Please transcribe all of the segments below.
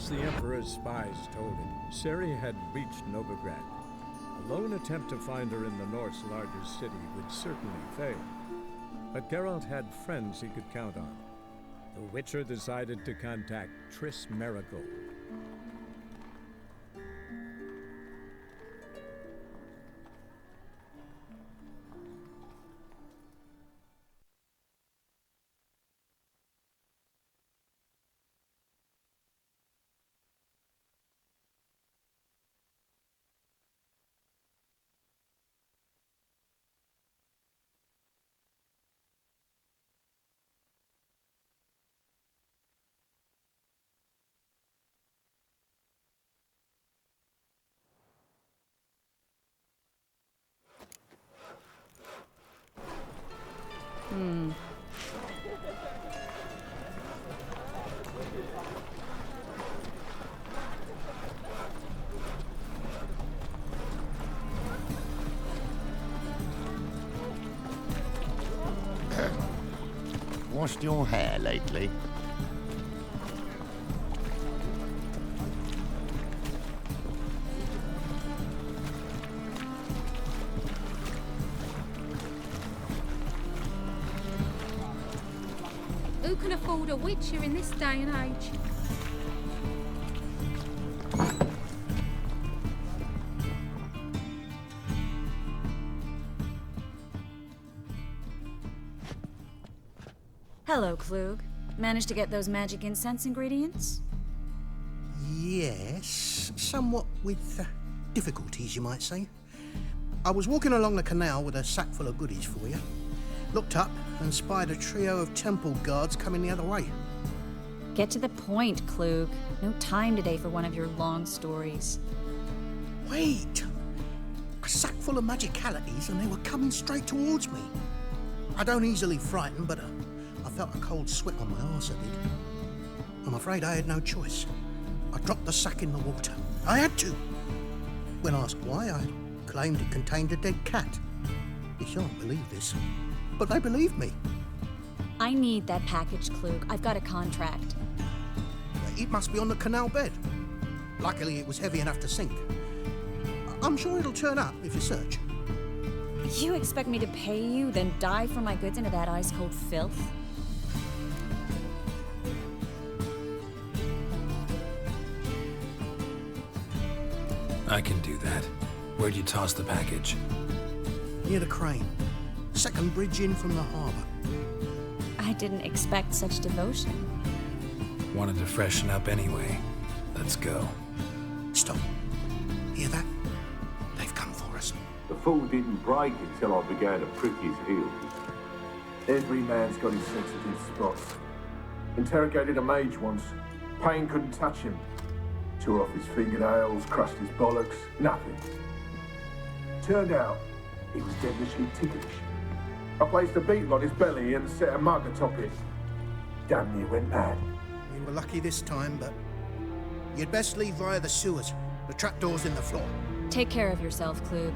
As the Emperor's spies told him, Ciri had reached Novigrad. A lone attempt to find her in the North's largest city would certainly fail. But Geralt had friends he could count on. The Witcher decided to contact Triss Merigold. Washed your hair lately? Who can afford a Witcher in this day and age? Hello, Klug. Managed to get those magic incense ingredients? Yes, somewhat with difficulties, you might say. I was walking along the canal with a sack full of goodies for you. Looked up and spied a trio of temple guards coming the other way. Get to the point, Klug. No time today for one of your long stories. Wait! A sack full of magicalities and they were coming straight towards me. I don't easily frighten, but I felt a cold sweat on my arse, I did. I'm afraid I had no choice. I dropped the sack in the water. I had to. When asked why, I claimed it contained a dead cat. You shan't believe this, but they believed me. I need that package, Klug. I've got a contract. It must be on the canal bed. Luckily, it was heavy enough to sink. I'm sure it'll turn up if you search. You expect me to pay you, then dive for my goods into that ice-cold filth? I can do that. Where'd you toss the package? Near the crane. Second bridge in from the harbour. I didn't expect such devotion. Wanted to freshen up anyway. Let's go. Stop. Hear that? They've come for us. The fall didn't break until I began to prick his heels. Every man's got his sensitive spots. Interrogated a mage once. Pain couldn't touch him. Tore off his fingernails, crushed his bollocks, nothing. Turned out, he was devilishly ticklish. I placed a beetle on his belly and set a mug atop it. Damn near went mad. We were lucky this time, but you'd best leave via the sewers. The trapdoor's in the floor. Take care of yourself, Klug.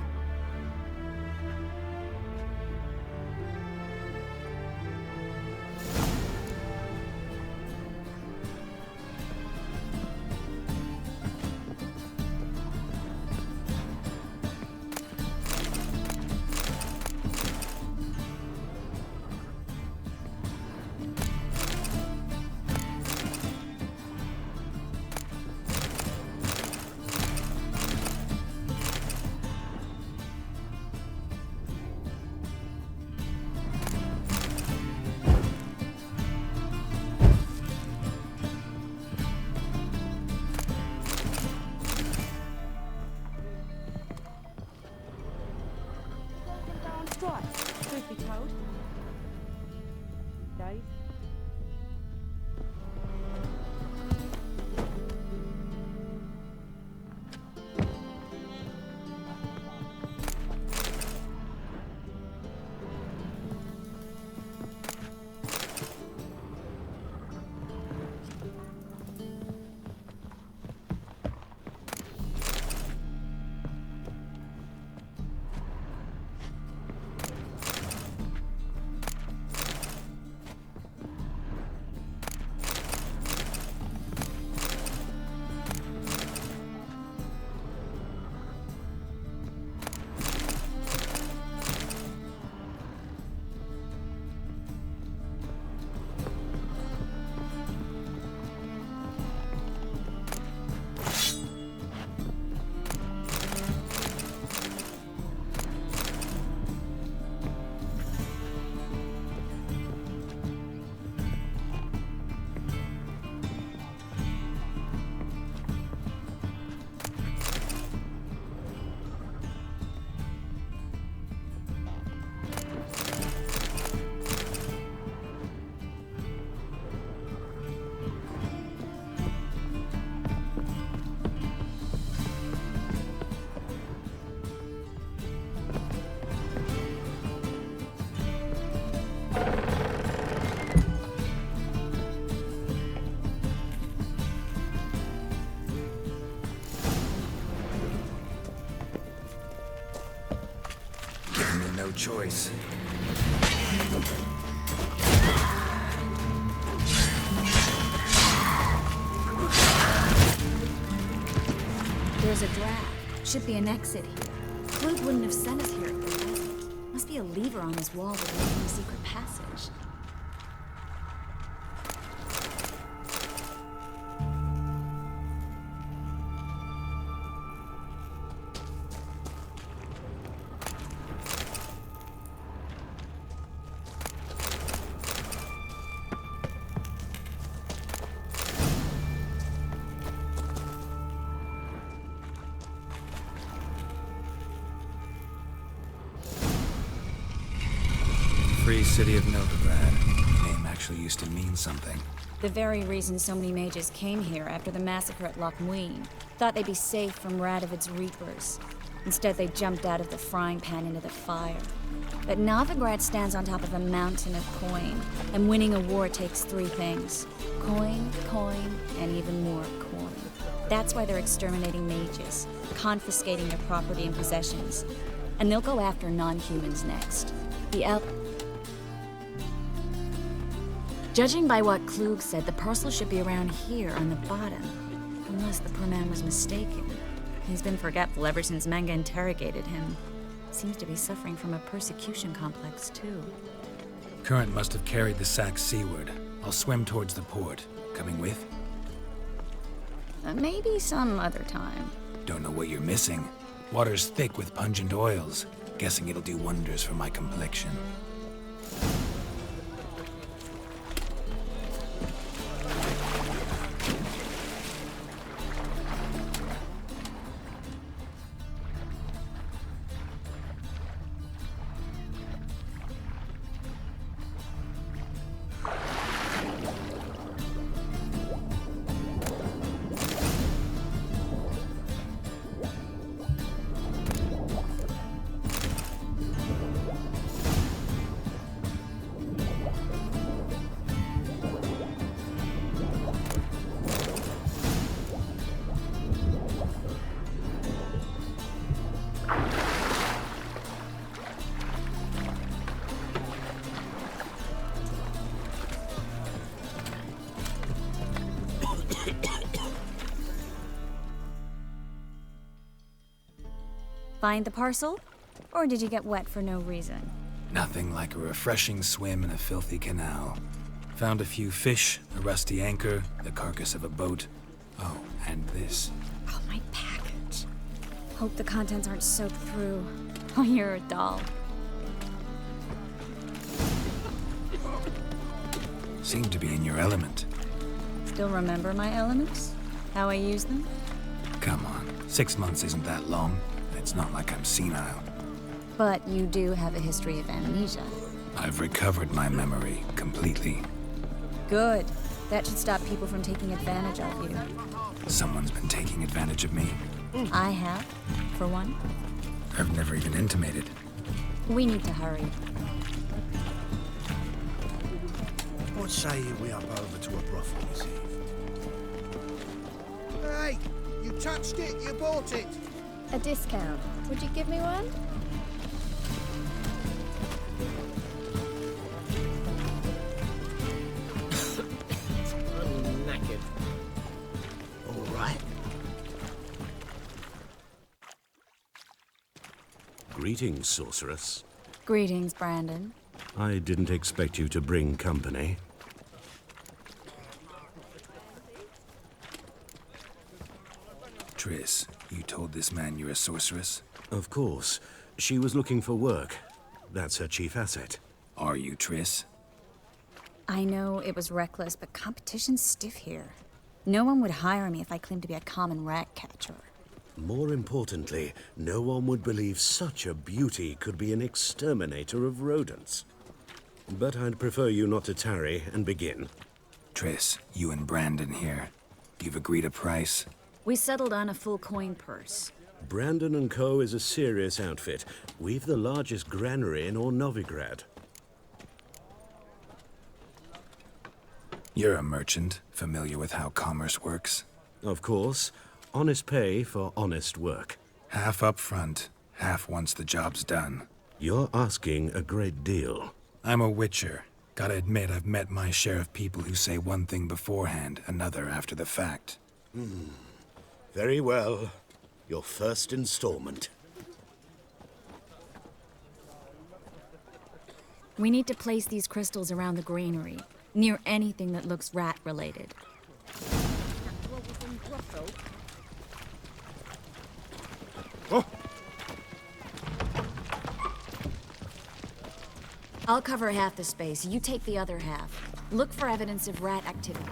choice. There's a draft. Should be an exit here. Klug wouldn't have sent us here if there wasn't. Must be a lever on this wall that leads to a secret passage. Free city of Novigrad. Name actually used to mean something. The very reason so many mages came here after the massacre at Loch Muin. Thought they'd be safe from Radovid's reapers. Instead, they jumped out of the frying pan into the fire. But Novigrad stands on top of a mountain of coin, and winning a war takes three things. Coin, coin, and even more coin. That's why they're exterminating mages, confiscating their property and possessions. And they'll go after non-humans next. Judging by what Klug said, the parcel should be around here on the bottom. Unless the poor man was mistaken. He's been forgetful ever since Manga interrogated him. Seems to be suffering from a persecution complex, too. Current must have carried the sack seaward. I'll swim towards the port. Coming with? Maybe some other time. Don't know what you're missing. Water's thick with pungent oils. Guessing it'll do wonders for my complexion. Find the parcel? Or did you get wet for no reason? Nothing like a refreshing swim in a filthy canal. Found a few fish, a rusty anchor, the carcass of a boat. Oh, and this. Oh, my package. Hope the contents aren't soaked through. Oh, you're a doll. Seem to be in your element. Still remember my elements? How I use them? Come on, 6 months isn't that long. It's not like I'm senile. But you do have a history of amnesia. I've recovered my memory completely. Good. That should stop people from taking advantage of you. Someone's been taking advantage of me. I have, for one. I've never even intimated. We need to hurry. What say we up over to a brothel this eve? Hey! You touched it! You bought it! A discount. Would you give me one? I'm knackered. All right. Greetings, sorceress. Greetings, Brandon. I didn't expect you to bring company. Triss, you told this man you're a sorceress? Of course. She was looking for work. That's her chief asset. Are you, Triss? I know it was reckless, but competition's stiff here. No one would hire me if I claimed to be a common rat catcher. More importantly, no one would believe such a beauty could be an exterminator of rodents. But I'd prefer you not to tarry and begin. Triss, you and Brandon here. You've agreed a price? We settled on a full coin purse. Brandon & Co. is a serious outfit. We've the largest granary in all Novigrad. You're a merchant, familiar with how commerce works? Of course. Honest pay for honest work. Half up front, half once the job's done. You're asking a great deal. I'm a witcher. Gotta admit, I've met my share of people who say one thing beforehand, another after the fact. Very well. Your first installment. We need to place these crystals around the granary, near anything that looks rat-related. Oh! I'll cover half the space, you take the other half. Look for evidence of rat activity.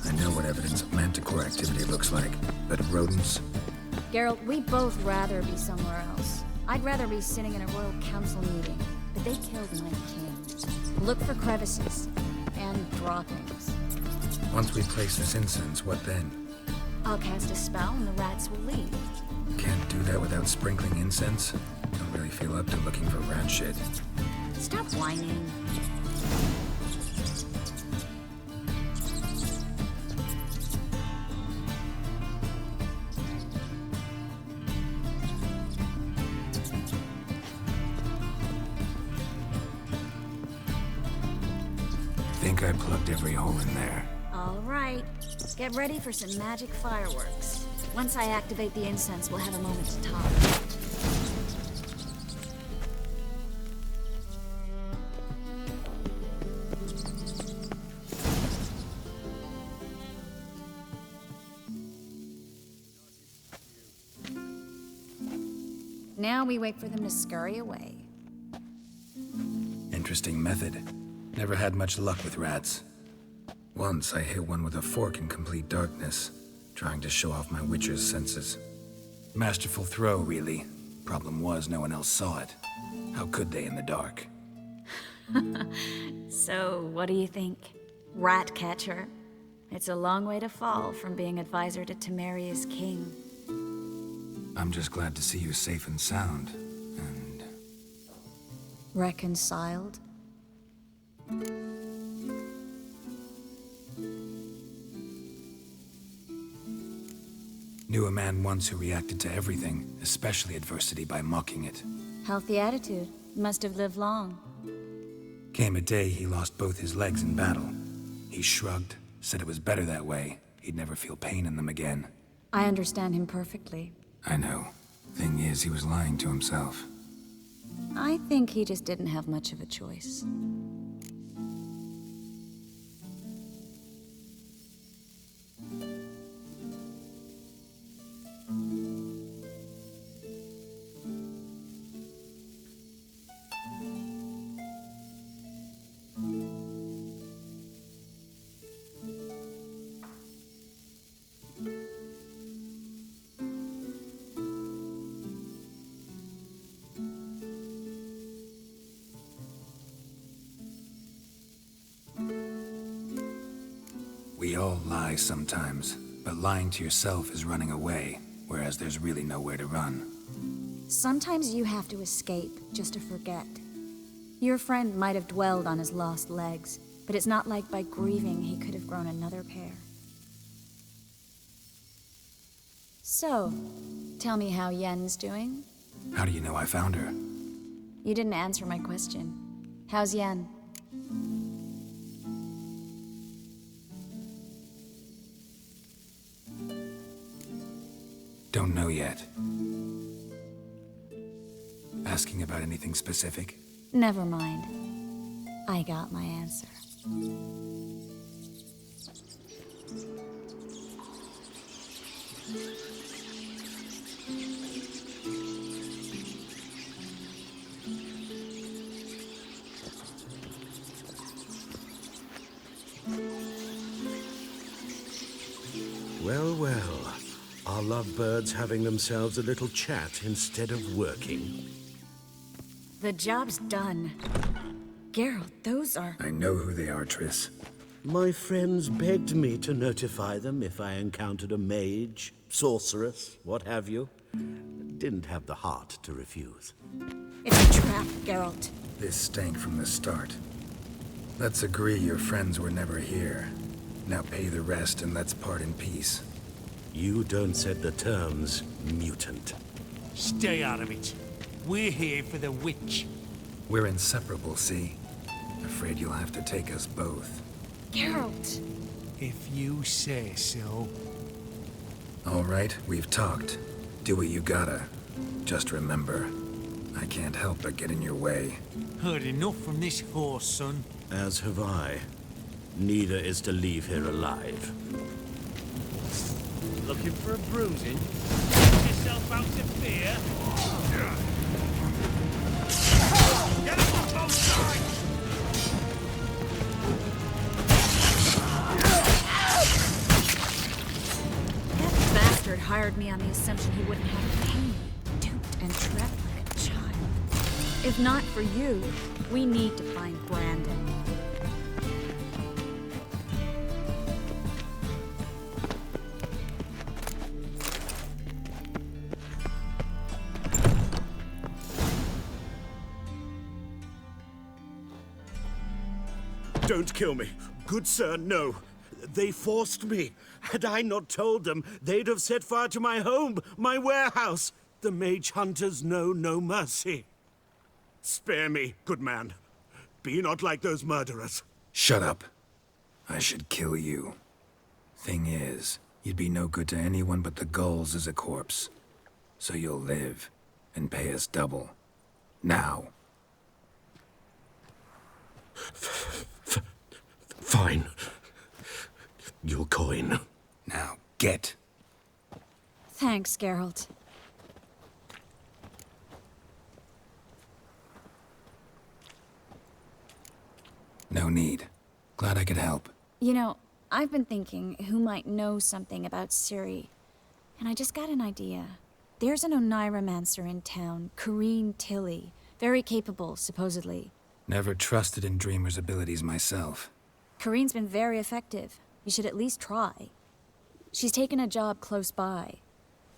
I know what evidence of manticore activity looks like, but rodents? Geralt, we'd both rather be somewhere else. I'd rather be sitting in a royal council meeting, but they killed my king. Look for crevices and droppings. Once we place this incense, what then? I'll cast a spell and the rats will leave. Can't do that without sprinkling incense? Don't really feel up to looking for rat shit. Stop whining. Think I plugged every hole in there. All right. Get ready for some magic fireworks. Once I activate the incense, we'll have a moment to talk. Now we wait for them to scurry away. Interesting method. Never had much luck with rats. Once I hit one with a fork in complete darkness, trying to show off my witcher's senses. Masterful throw, really. Problem was, no one else saw it. How could they in the dark? So, what do you think? Rat catcher? It's a long way to fall from being advisor to Temeria's king. I'm just glad to see you safe and sound, and... Reconciled? Knew a man once who reacted to everything, especially adversity, by mocking it. Healthy attitude. Must have lived long. Came a day he lost both his legs in battle. He shrugged, said it was better that way. He'd never feel pain in them again. I understand him perfectly. I know. Thing is, he was lying to himself. I think he just didn't have much of a choice. all lie sometimes, but lying to yourself is running away, whereas there's really nowhere to run. Sometimes you have to escape just to forget. Your friend might have dwelled on his lost legs, but it's not like by grieving he could have grown another pair. So, tell me how Yen's doing? How do you know I found her? You didn't answer my question. How's Yen? Don't know yet. Asking about anything specific? Never mind. I got my answer. Well, well. Are lovebirds having themselves a little chat instead of working? The job's done. Geralt, those are... I know who they are, Triss. My friends begged me to notify them if I encountered a mage, sorceress, what have you. Didn't have the heart to refuse. It's a trap, Geralt. This stank from the start. Let's agree your friends were never here. Now pay the rest and let's part in peace. You don't set the terms, mutant. Stay out of it. We're here for the witch. We're inseparable, see? Afraid you'll have to take us both. Geralt! If you say so. All right, we've talked. Do what you gotta. Just remember, I can't help but get in your way. Heard enough from this horse, son. As have I. Neither is to leave here alive. Looking for a bruising? Get yourself out of fear. Get him on both sides! That bastard hired me on the assumption he wouldn't have pain. Duped and trapped like a child. If not for you, we need to find Brandon. Don't kill me. Good sir, no. They forced me. Had I not told them, they'd have set fire to my home, my warehouse. The mage hunters know no mercy. Spare me, good man. Be not like those murderers. Shut up. I should kill you. Thing is, you'd be no good to anyone but the gulls as a corpse. So you'll live, and pay us double. Now. Fine. Your coin. Now, get. Thanks, Geralt. No need. Glad I could help. You know, I've been thinking who might know something about Ciri. And I just got an idea. There's an Oneiromancer in town, Corrine Tilly. Very capable, supposedly. Never trusted in Dreamer's abilities myself. Corrine's been very effective. You should at least try. She's taken a job close by.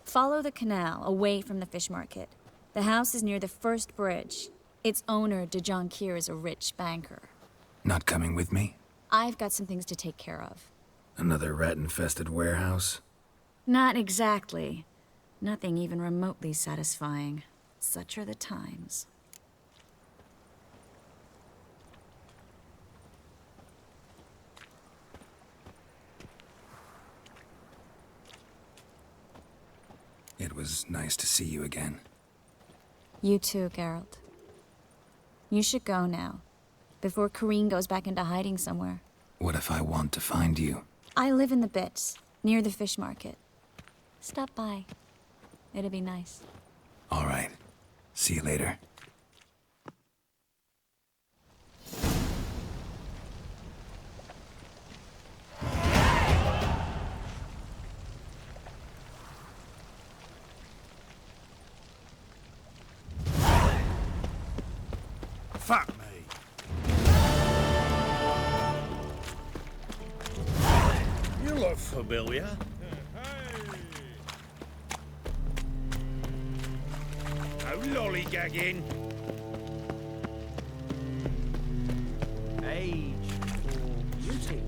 Follow the canal, away from the fish market. The house is near the first bridge. Its owner, de Jonquier, is a rich banker. Not coming with me? I've got some things to take care of. Another rat-infested warehouse? Not exactly. Nothing even remotely satisfying. Such are the times. It was nice to see you again. You too, Geralt. You should go now, before Corrine goes back into hiding somewhere. What if I want to find you? I live in the Bits, near the fish market. Stop by. It'd be nice. All right. See you later. Fuck me. look familiar. No lollygagging. Age or beauty?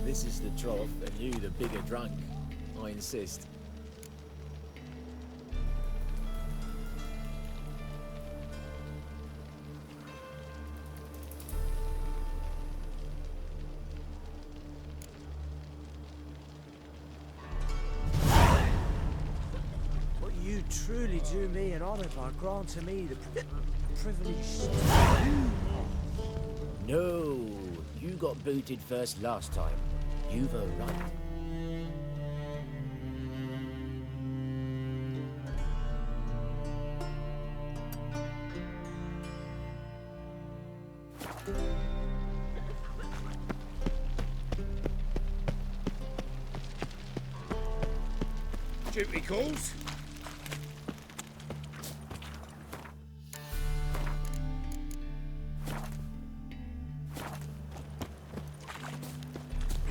This is the trough, and you the bigger drunk. I insist. But you truly do me an honour by granting me the privilege. No, you got booted first last time. You've a right. Duty calls.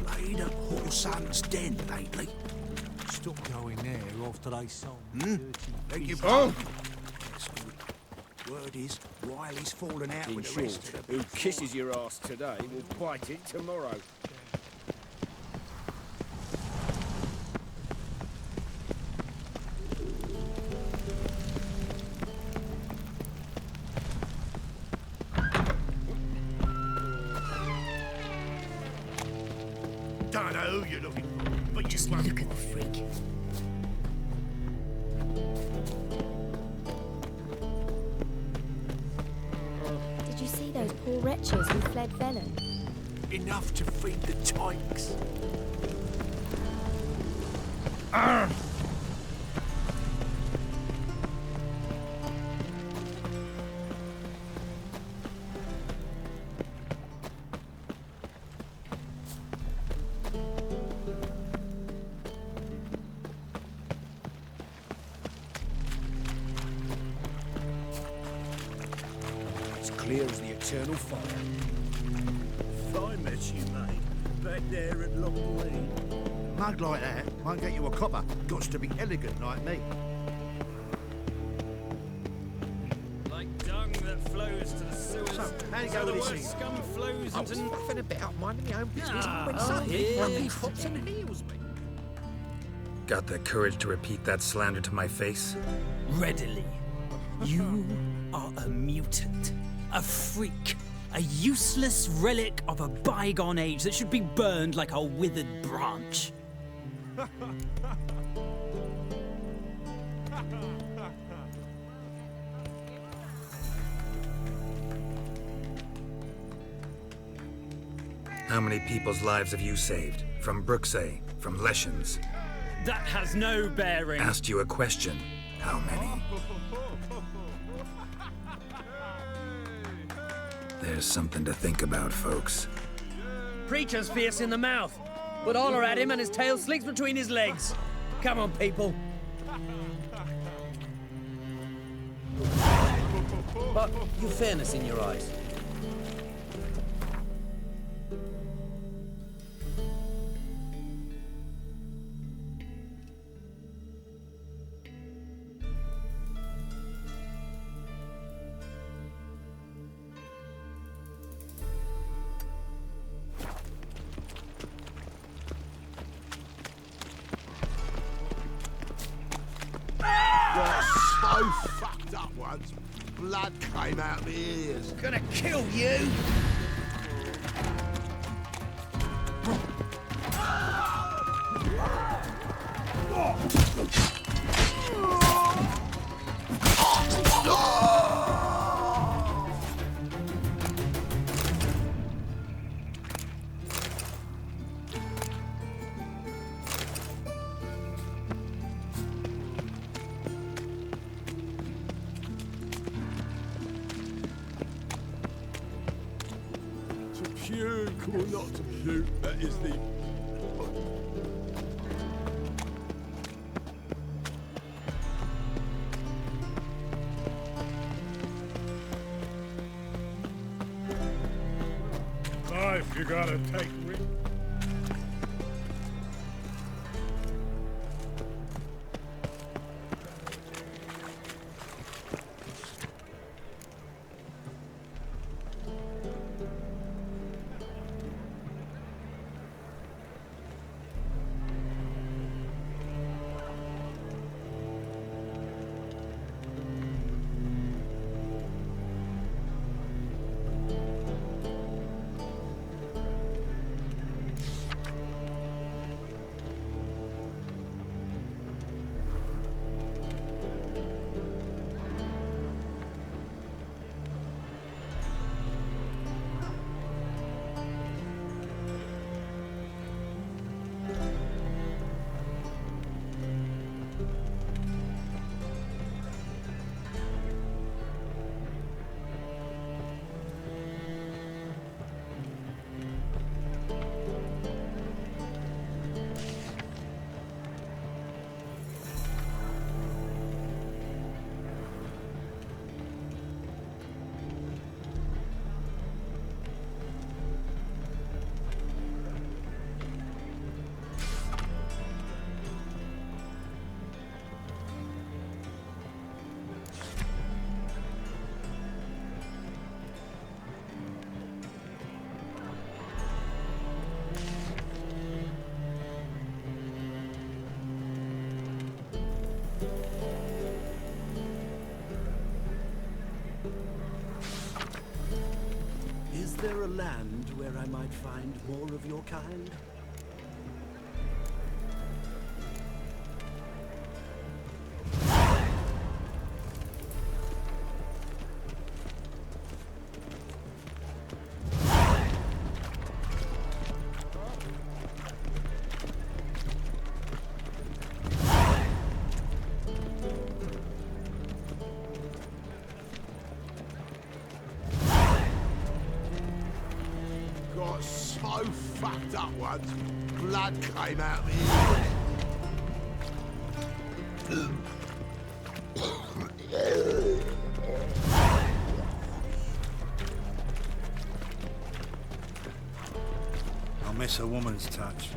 Played at Whoresun's Den lately. Stop going there after they sold me Beg your dirty pardon? Word is, Wiley's fallen out In with the short, rest of who kisses your ass today will bite it tomorrow. Don't know who you're looking for, but you won't. Look at the freak. Did you see those poor wretches who fled Velen? Enough to feed the tykes. It's clear as the eternal fire. Fine mess you made back there at Loch Lane. Mug like that won't get you a copper. Gots to be elegant like me. Like dung that flows to the sewers. So, how you So go the with this worst thing? scum flows I was into... faffing about minding my own business Ah, when oh, suddenly one of yeah. these hops and heels me. Got the courage to repeat that slander to my face? Readily. You are a mutant. A freak. A useless relic of a bygone age that should be burned like a withered branch. How many people's lives have you saved? From Brooksay? From Leshens? That has no bearing. Asked you a question. How many? There's something to think about, folks. Preacher's fierce in the mouth, but holler at him and his tail slinks between his legs. Come on, people. But you've fairness in your eyes. up once. Blood came out of my ears. Gonna kill you! To puke or not to puke, that is the... Life, you gotta take Is there a land where I might find more of your kind? Got so fucked up once. Blood came out of my ears. I'll miss a woman's touch.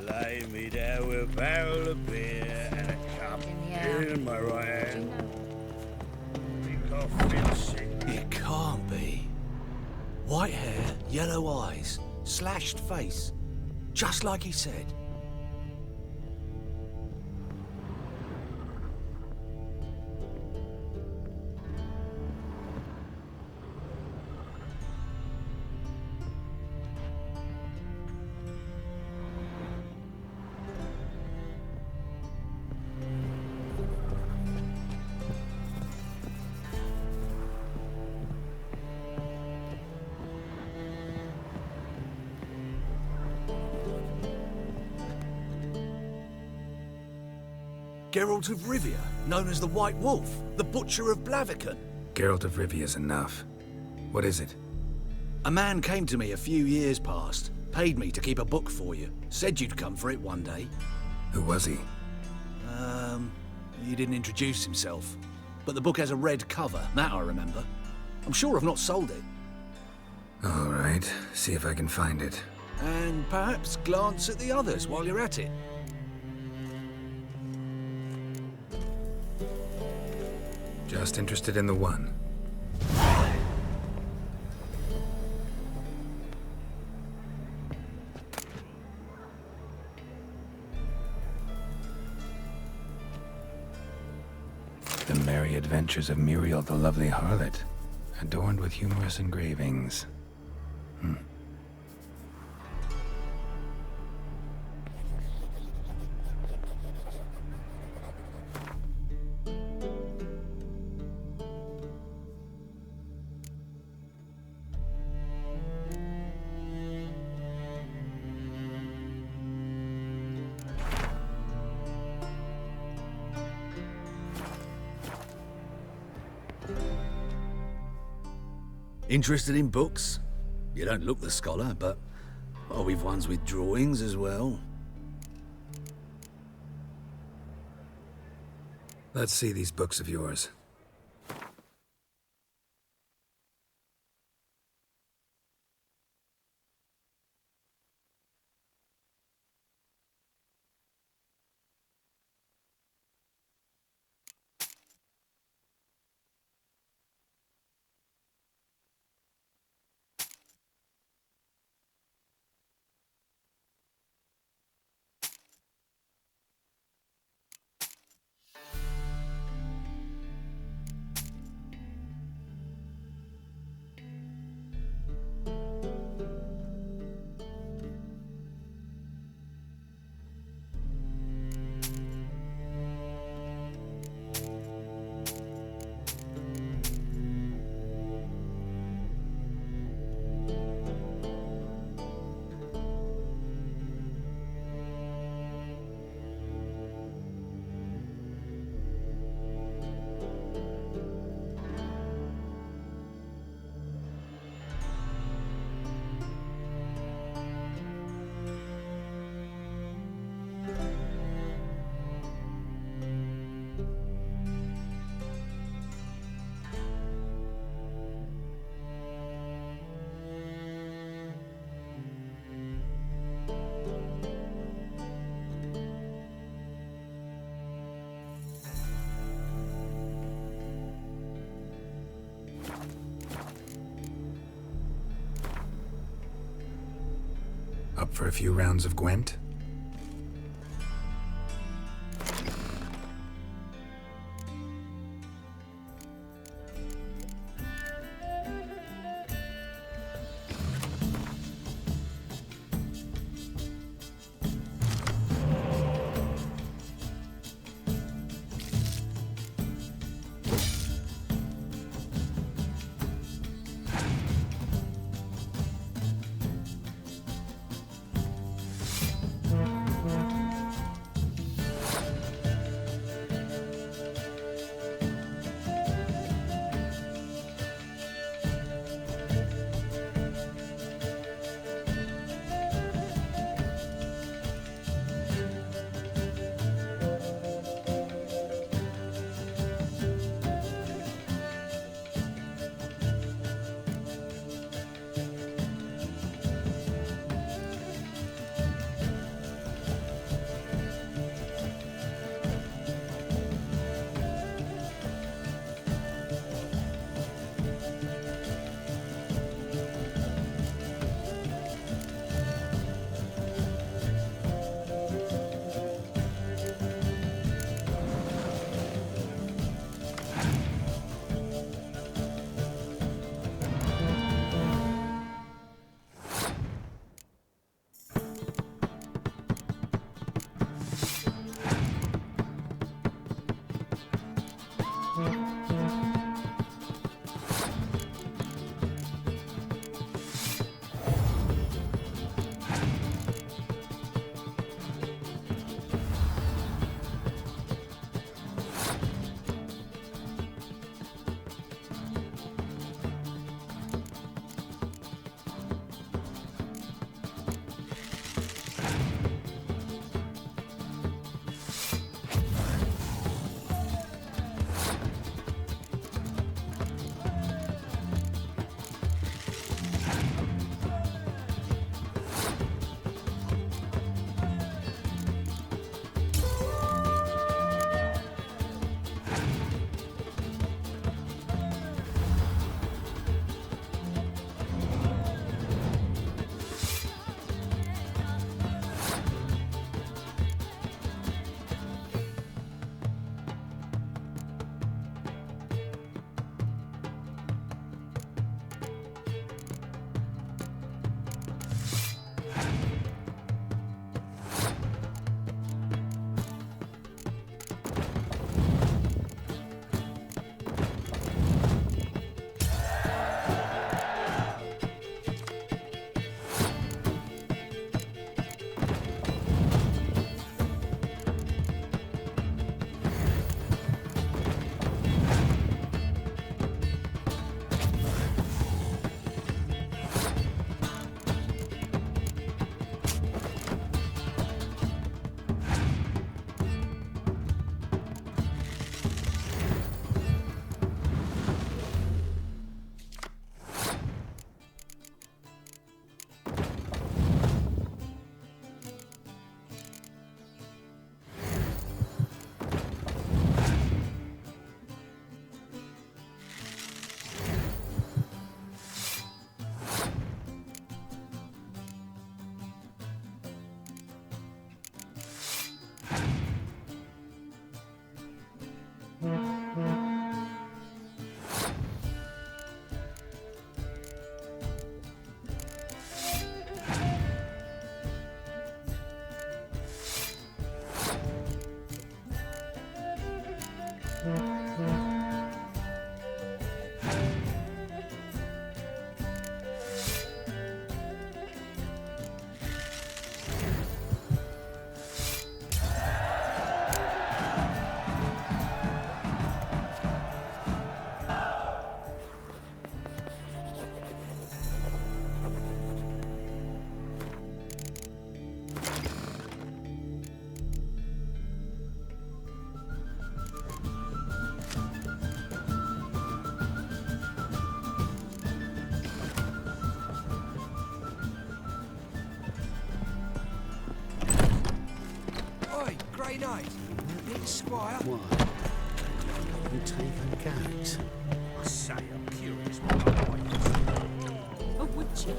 Lay me down with a barrel of beer and a cup in my right hand. It can't be. White hair, yellow eyes, slashed face. Just like he said. Geralt of Rivia, known as the White Wolf, the Butcher of Blaviken. Geralt of Rivia's enough. What is it? A man came to me a few years past, paid me to keep a book for you, said you'd come for it one day. Who was he? He didn't introduce himself. But the book has a red cover, that I remember. I'm sure I've not sold it. All right, see if I can find it. And perhaps glance at the others while you're at it. Just interested in the one. The Merry Adventures of Muriel the Lovely Harlot, adorned with humorous engravings. Interested in books? You don't look the scholar, but we've ones with drawings as well. Let's see these books of yours. Up for a few rounds of Gwent? days. Little squire. Why? You take a goat. I say I'm curious. A witcher.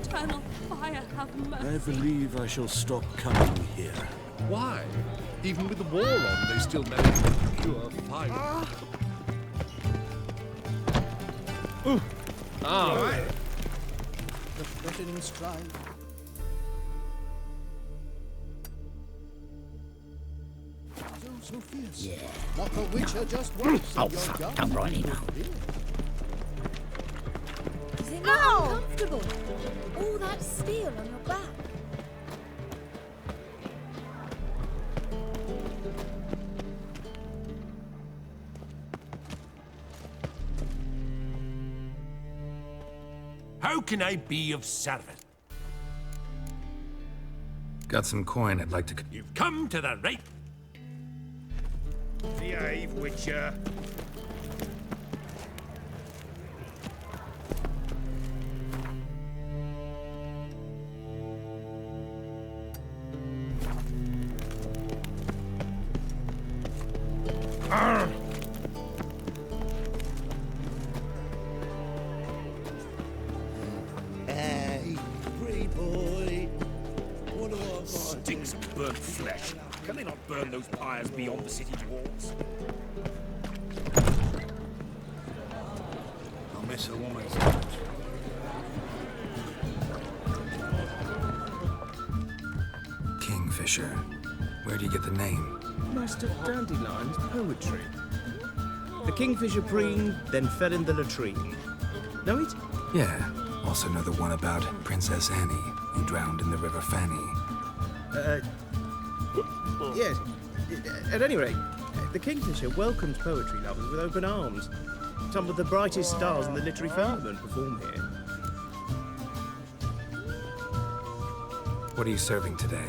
Eternal fire, have mercy. I believe I shall stop coming here. Why? Even with the war on, they still manage to procure fire. Right. The threatening strife. So fierce. Yeah. Like a witcher just once. Oh, fuck, come right in. Is it not uncomfortable? All that steel on your back. How can I be of service? Got some coin I'd like to... You've come to the right... Behave, Witcher. Hey, pretty boy. What do I got? Stinks of burnt flesh. Can they not burn those pyres beyond the city's walls? I'll miss a woman's touch. Kingfisher. Where do you get the name? Master Dandelion's poetry. The kingfisher preened, then fell in the latrine. Know it? Yeah. Also know the one about Princess Annie, who drowned in the River Fanny. Yes. At any rate, the kingfisher welcomes poetry lovers with open arms. Some of the brightest stars in the literary firmament perform here. What are you serving today?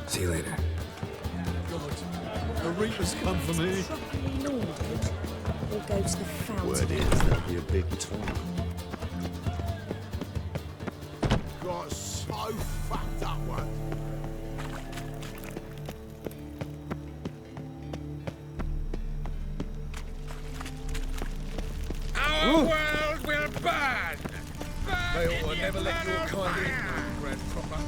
See you later. A reaper's come for me. Properly laundered, or go to the fountain. Word is, there'll be a big talk. Got so fucked up one. Our world will burn! They will never let your kind in, Novigrad proper.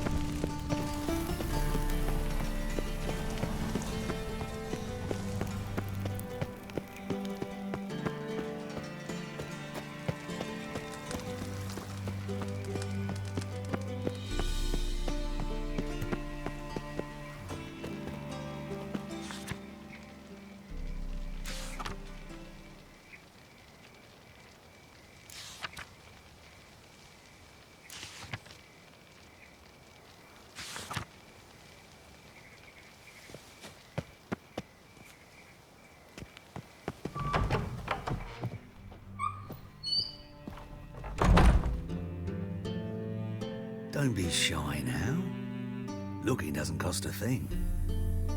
Don't be shy now. Looking doesn't cost a thing.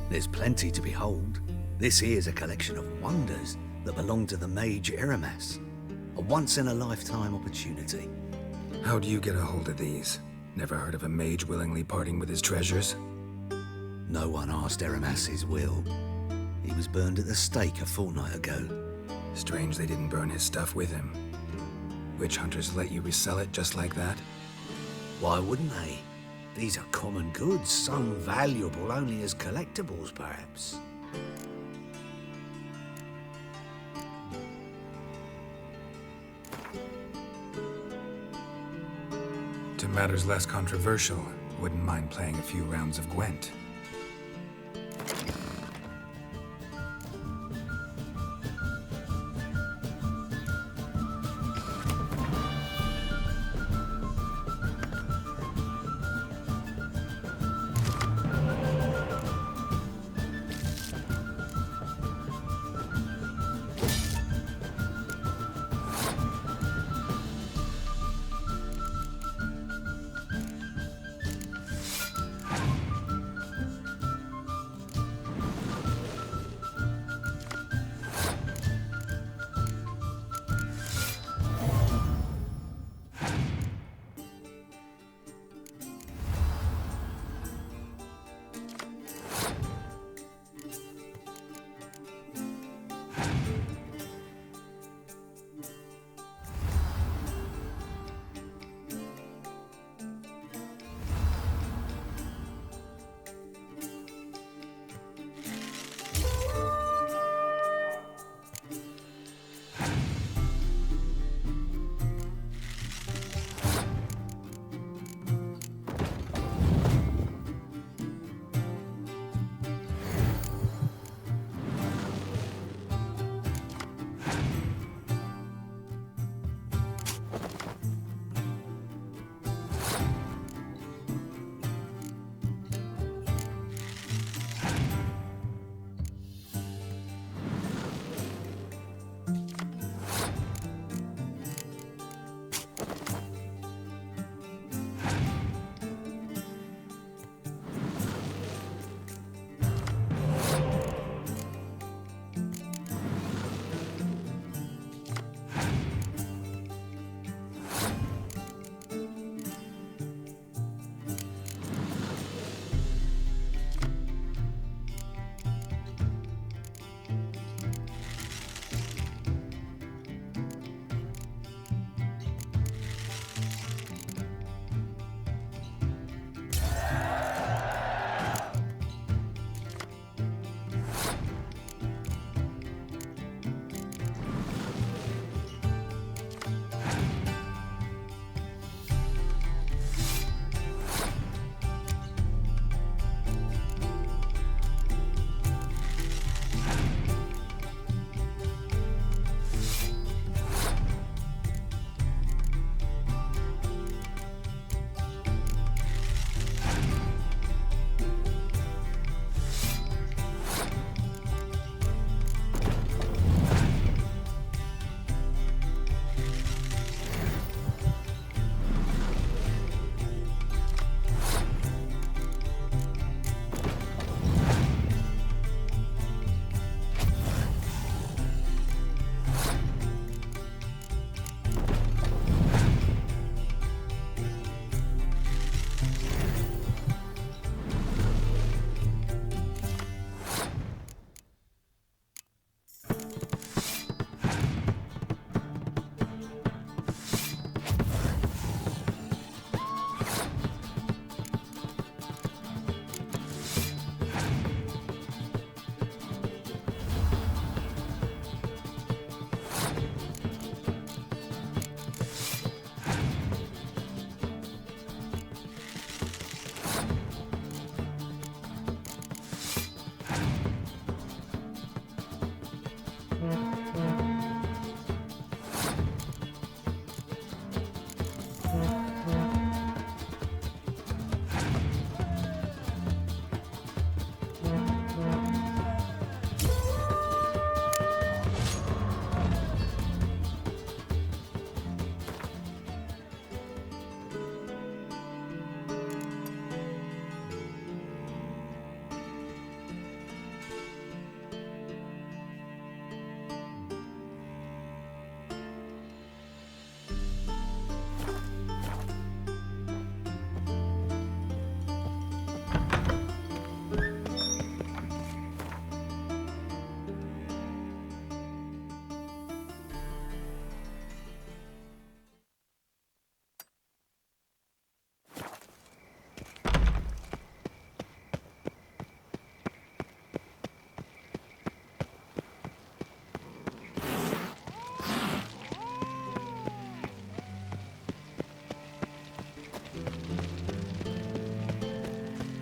There's plenty to behold. This here's a collection of wonders that belong to the mage Eramas. A once-in-a-lifetime opportunity. How do you get a hold of these? Never heard of a mage willingly parting with his treasures? No one asked Eramas his will. He was burned at the stake a fortnight ago. Strange they didn't burn his stuff with him. Witch hunters let you resell it just like that? Why wouldn't they? These are common goods, some valuable only as collectibles, perhaps. To matters less controversial, wouldn't mind playing a few rounds of Gwent.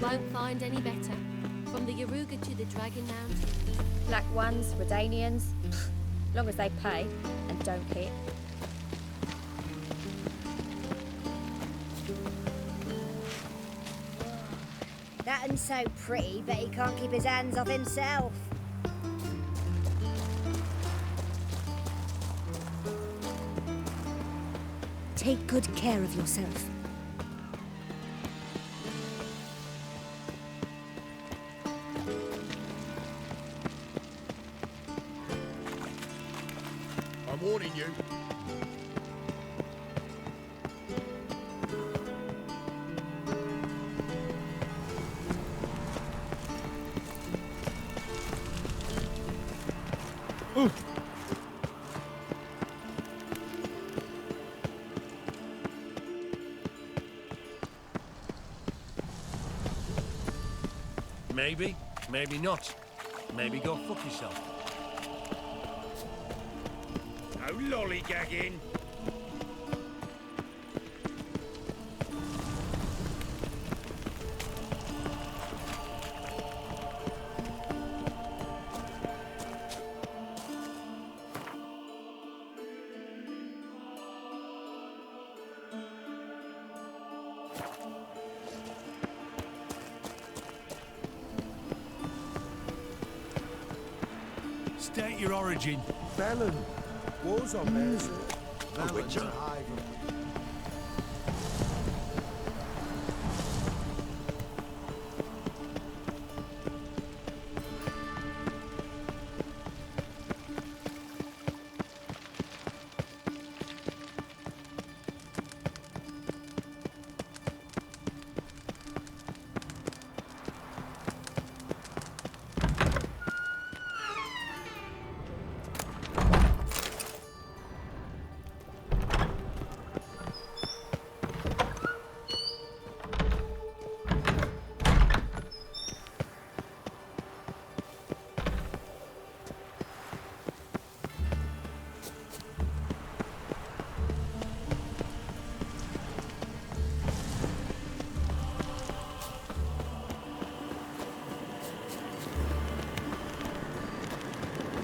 won't find any better. From the Yaruga to the Dragon Mountain. Black ones, Redanians, long as they pay and don't hit. That un's so pretty, but he can't keep his hands off himself. Take good care of yourself. I'm warning you. Maybe, maybe not. Maybe go fuck yourself. No lollygagging. State your origin. Balin. Wars on there, sir. A witcher.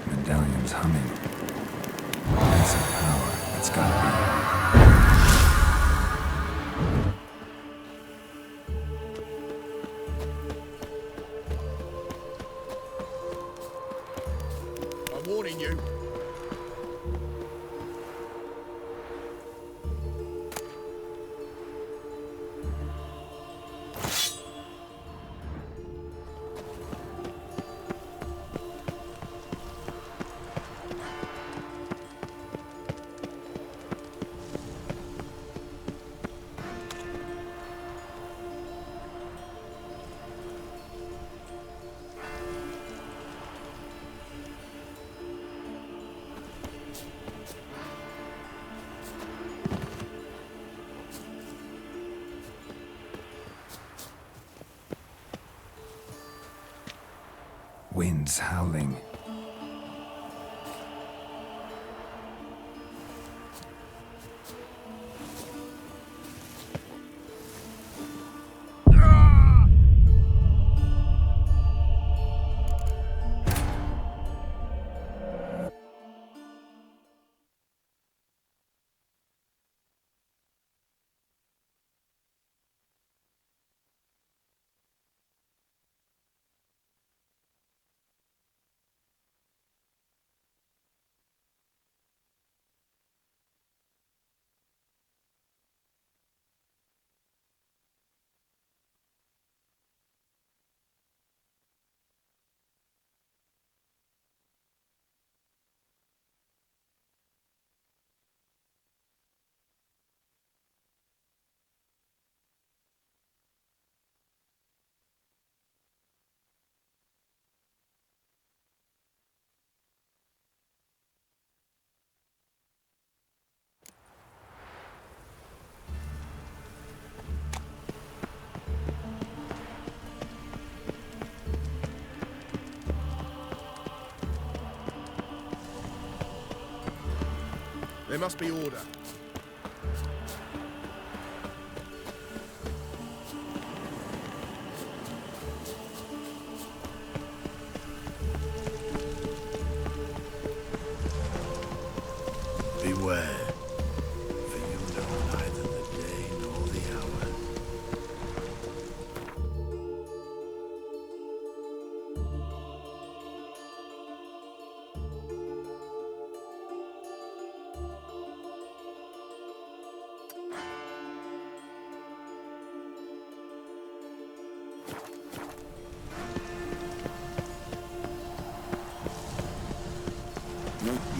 Medallion's humming. That's a power. It's gotta I'm warning you. Winds howling. There must be order.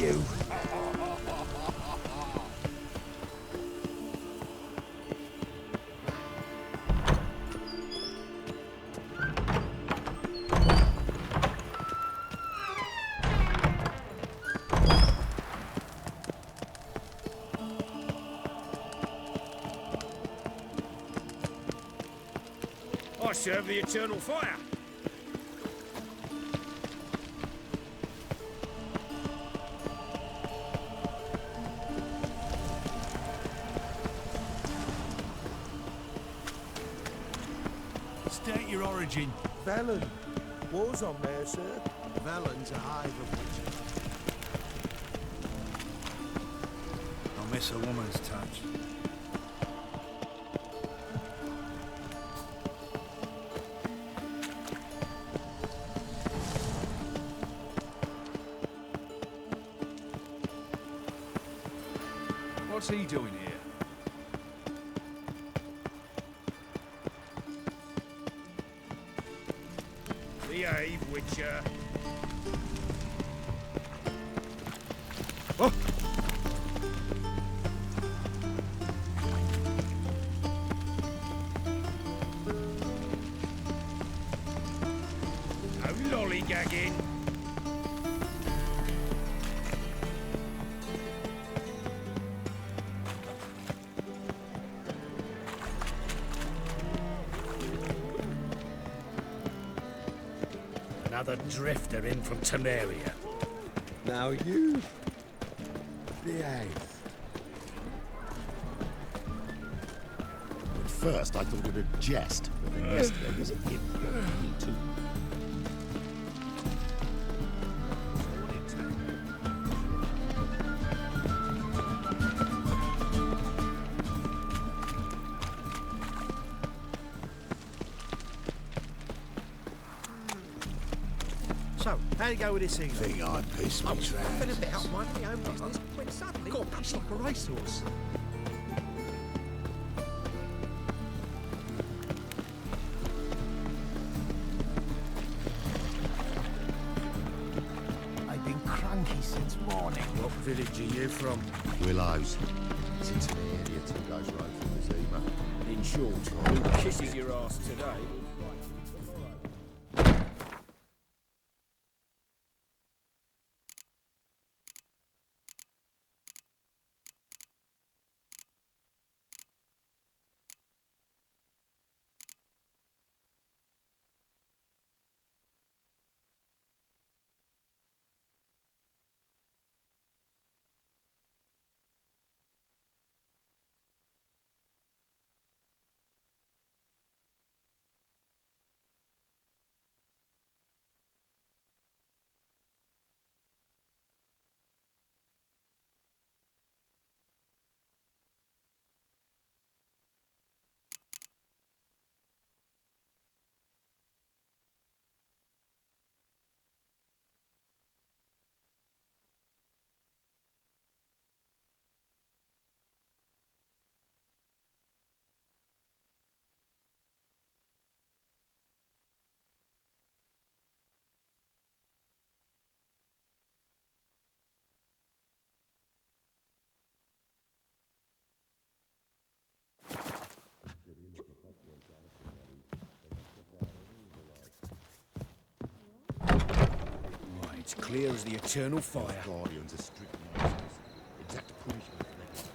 you. I serve the eternal fire. State your origin. Velen. War's on there, sir. Velen's a hive of witches. I'll miss a woman's touch. What's he doing here? Behave, Witcher. Oh. No lollygagging. Another drifter in from Temeria. Now you behave. At first I thought it a jest, but then yesterday was a gift. Me too. So, how'd it go with this evening? Think I pissed me I was tracks. fed a bit out my own business when suddenly got pitched like a racehorse. I've been cranky since morning. What village are you from? Willows. It's into the area 2 days road from the Zima. In short, who kisses your ass today? It's clear as the eternal fire. Guardians are strict masters. Exact punishment for neglect.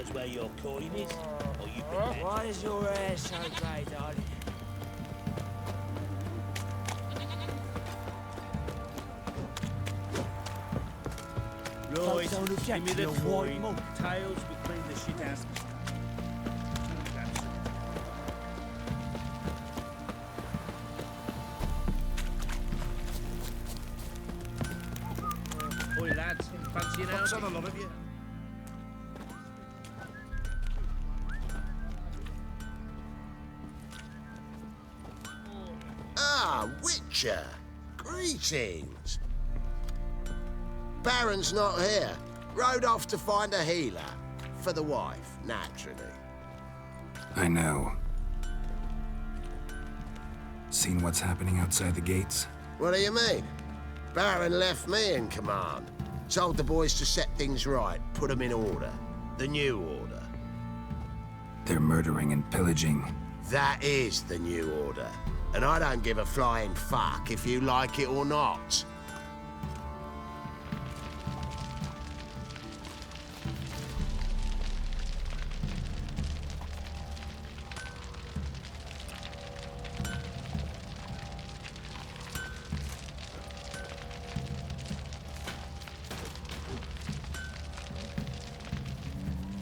knows where your coin is? Or you've been there? Why is your hair so grey, darling? Right, Don't object give me to the your white coin. monk. Tails, we clean the shit out. Oi, lads, fancy an What's outing? on a lot of you? Ah, Witcher! Greetings! Baron's not here. Rode off to find a healer. For the wife, naturally. I know. Seen what's happening outside the gates? What do you mean? Baron left me in command. Told the boys to set things right, put them in order. The new order. They're murdering and pillaging. That is the new order. And I don't give a flying fuck if you like it or not.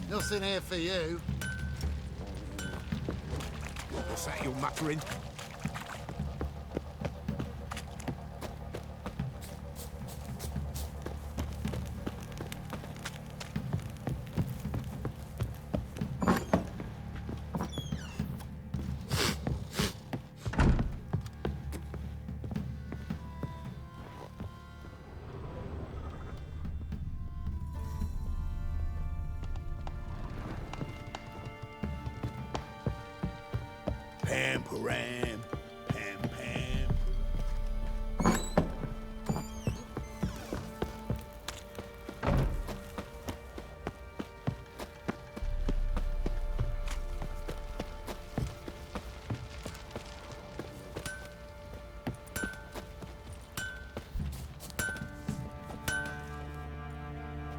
Nothing here for you. What's that you're muttering? Pam, param, pam, pam.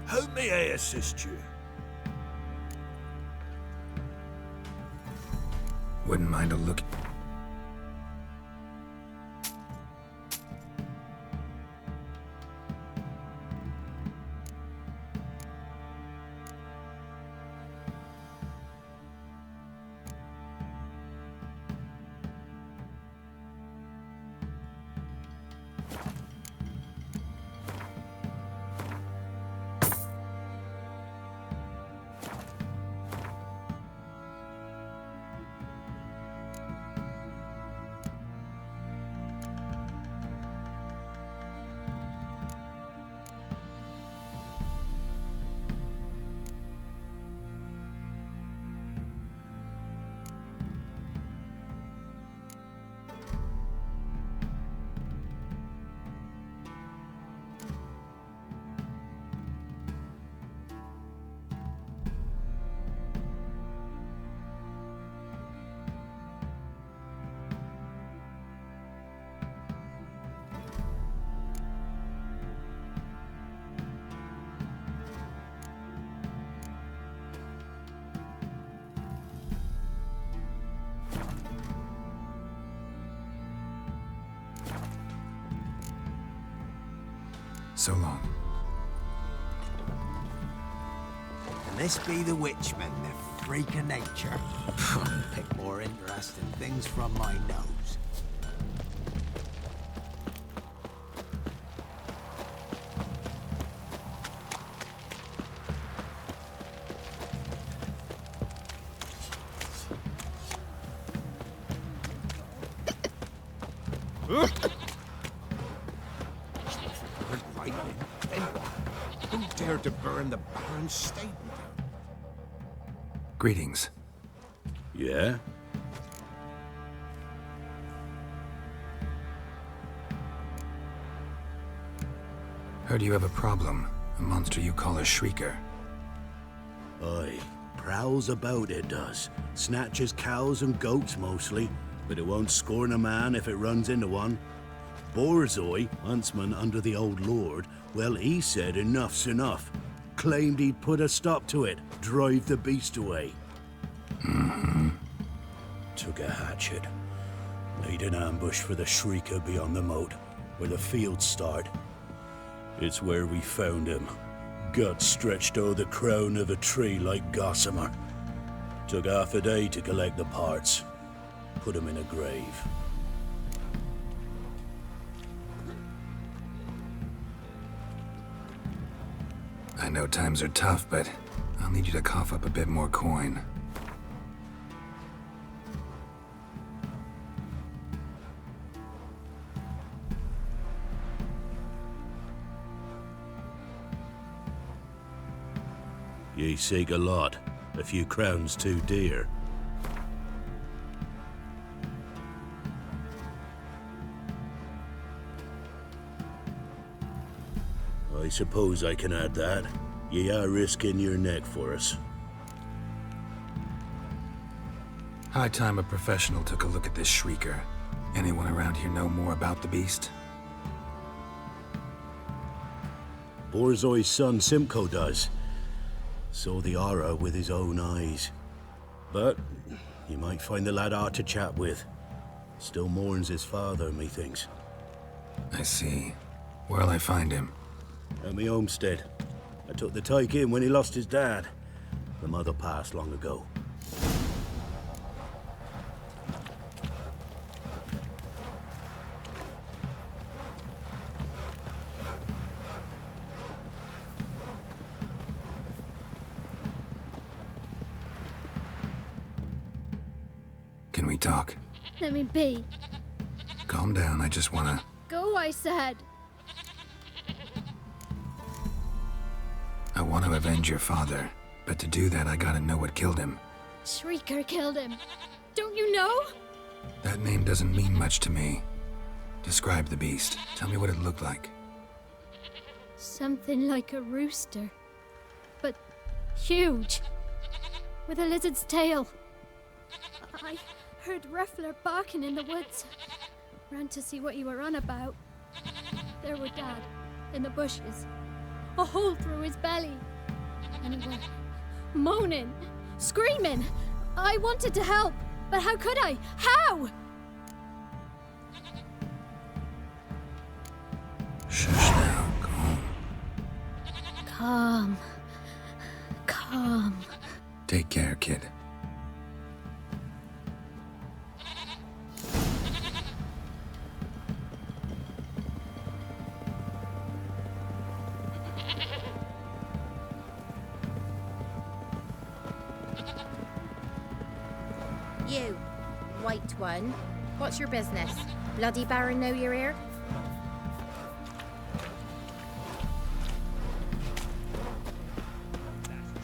How may I assist you? Wouldn't mind a look. So long. And this be the witchman, the freak of nature. Pick more interesting things from my nose. Who dared to burn the Baron's statement? Greetings. Yeah? Heard you have a problem. A monster you call a shrieker. Aye, prowls about it does. Snatches cows and goats mostly, but it won't scorn a man if it runs into one. Borzoi, huntsman under the old lord, well, he said enough's enough. claimed he'd put a stop to it, drive the beast away. Took a hatchet, laid an ambush for the Shrieker beyond the moat, where the fields start. It's where we found him, gut stretched o'er the crown of a tree like gossamer. Took half a day to collect the parts, put him in a grave. I know times are tough, but I'll need you to cough up a bit more coin. Ye seek a lot, a few crowns too dear. I suppose I can add that. Ye are risking your neck for us. High time a professional took a look at this Shrieker. Anyone around here know more about the beast? Borzoi's son Simcoe does. Saw the aura with his own eyes. But you might find the lad hard to chat with. Still mourns his father, methinks. I see. Where'll I find him? At me homestead. I took the tyke in when he lost his dad. The mother passed long ago. Can we talk? Let me be. Calm down, I just wanna... Go, I said. I want to avenge your father, but to do that I gotta know what killed him. Shrieker killed him. Don't you know? That name doesn't mean much to me. Describe the beast. Tell me what it looked like. Something like a rooster. But huge. With a lizard's tail. I heard Reffler barking in the woods. Ran to see what you were on about. There were Dad, in the bushes. A hole through his belly. And he were moaning, screaming. I wanted to help, but how could I? How? Shush now, Calm. Calm. Take care, kid. You, white one, what's your business? Bloody Baron know you're here?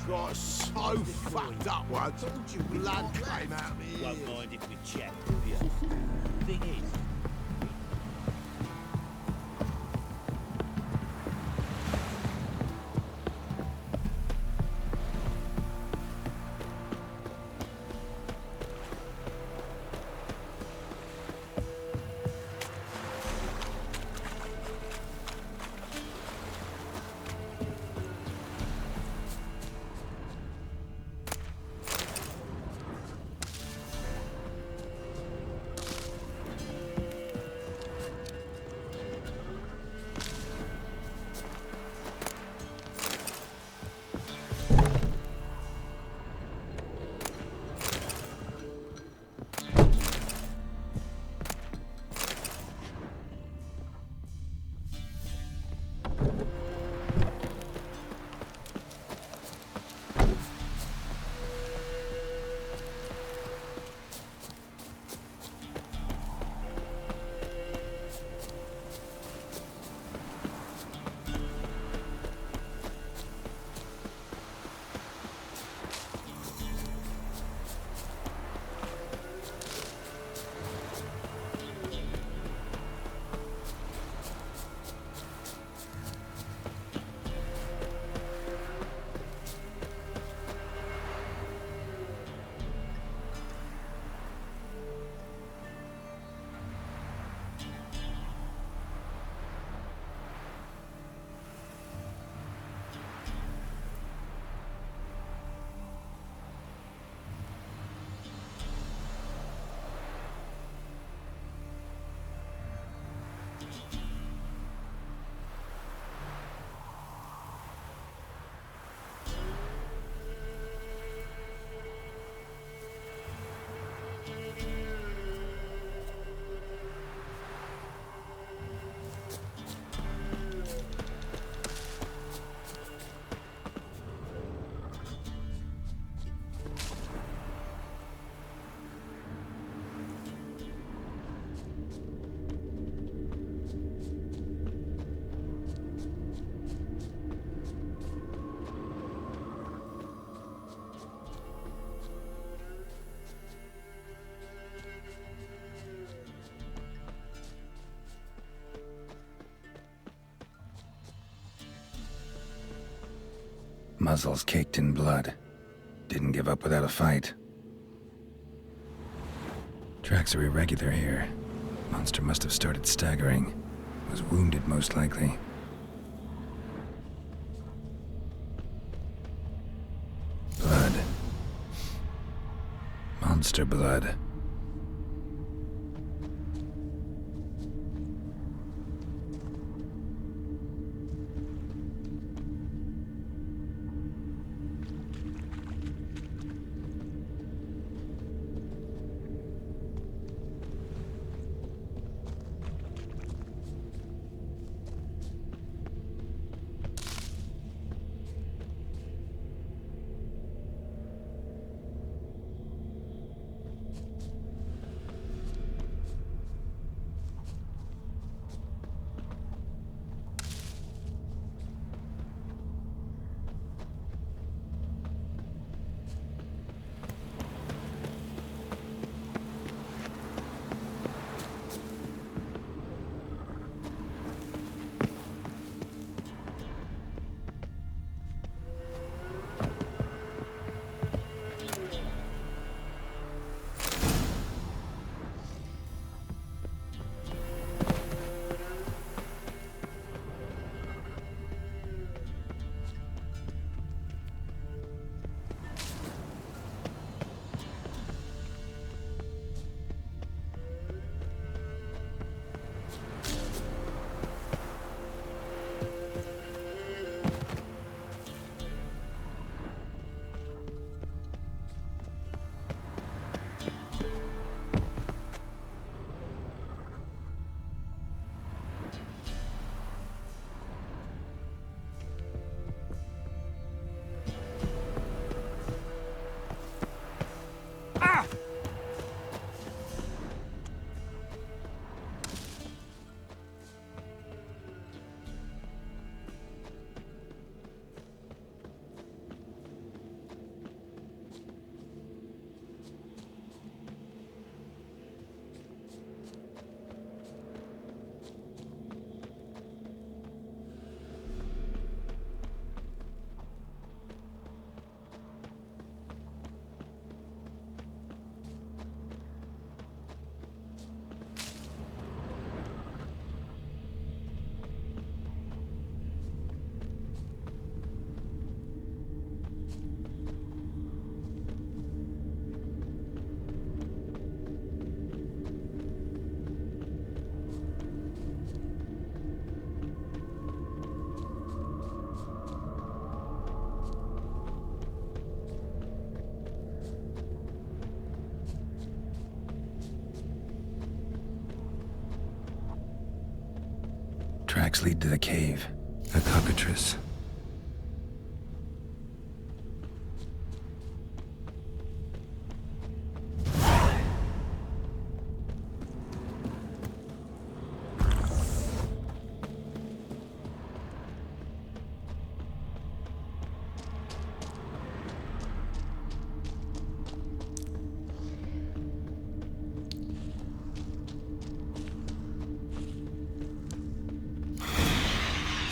Got so fucked up once. Blood came out of me. Won't mind if we chat, will you? Thing is, Muzzles caked in blood. Didn't give up without a fight. Tracks are irregular here. Monster must have started staggering. Was wounded, most likely. Blood. Monster blood. Tracks lead to the cave. A cockatrice.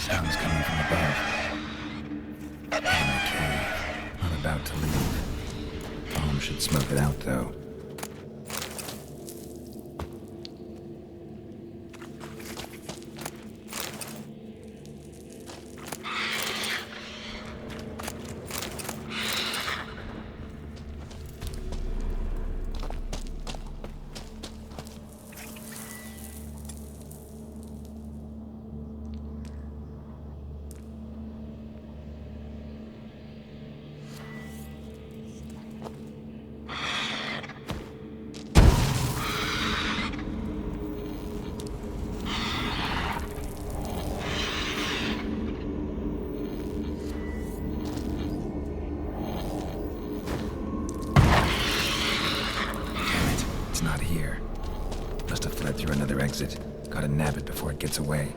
Sounds coming from above. In the cave. Not about to leave. Bomb should smoke it out, though. it before it gets away.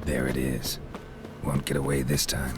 There it is. Won't get away this time.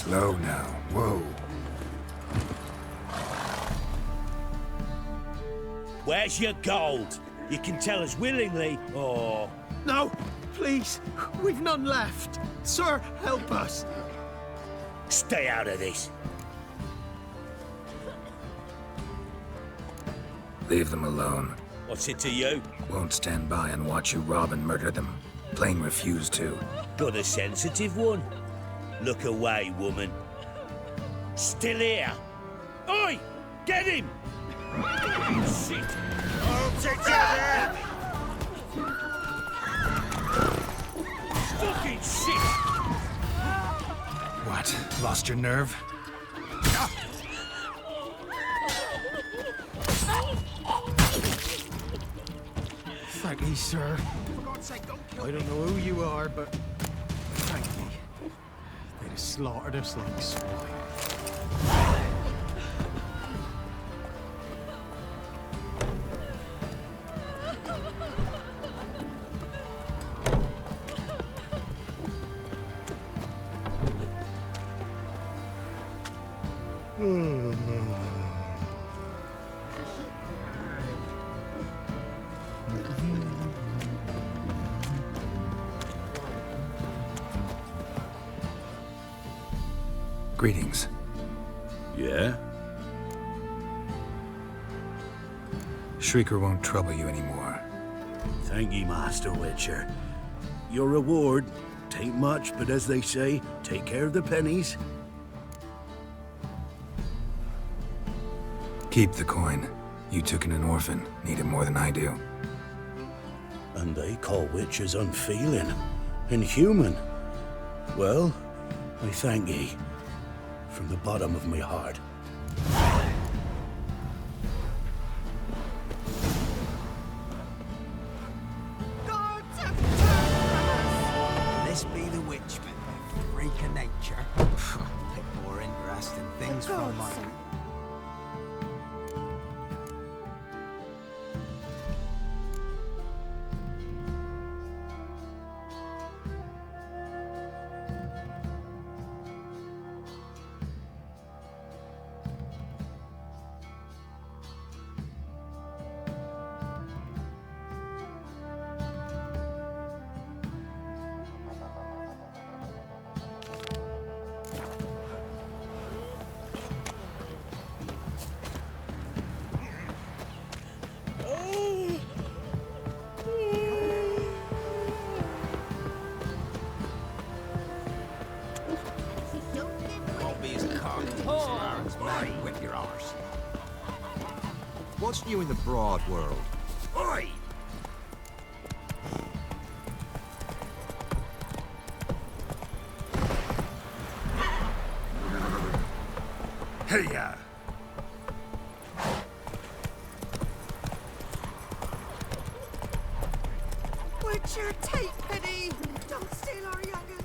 Slow now. Whoa. Where's your gold? You can tell us willingly, or... No, please. We've none left. Sir, help us. Stay out of this. Leave them alone. What's it to you? Won't stand by and watch you rob and murder them. Plain refuse to. Got a sensitive one? Look away, woman. Still here. Oi! Get him! Shit! I'll take you there! Fucking shit! What? Lost your nerve? Thank you, sir. For God's sake, don't kill me. I don't know who you are, but thank you. They'd have slaughtered us like swine. Greetings. Yeah? Shrieker won't trouble you anymore. Thank ye, Master Witcher. Your reward, tain't much, but as they say, take care of the pennies. Keep the coin. You took in an orphan. Need it more than I do. And they call witches unfeeling, inhuman. Well, I thank ye. From the bottom of my heart. This be the witchman, the freak of nature. Take more interesting things from my... Whip your arse. What's new in the broad world? Oi! Hey-ya! Witcher, take pity! Don't steal our young'uns!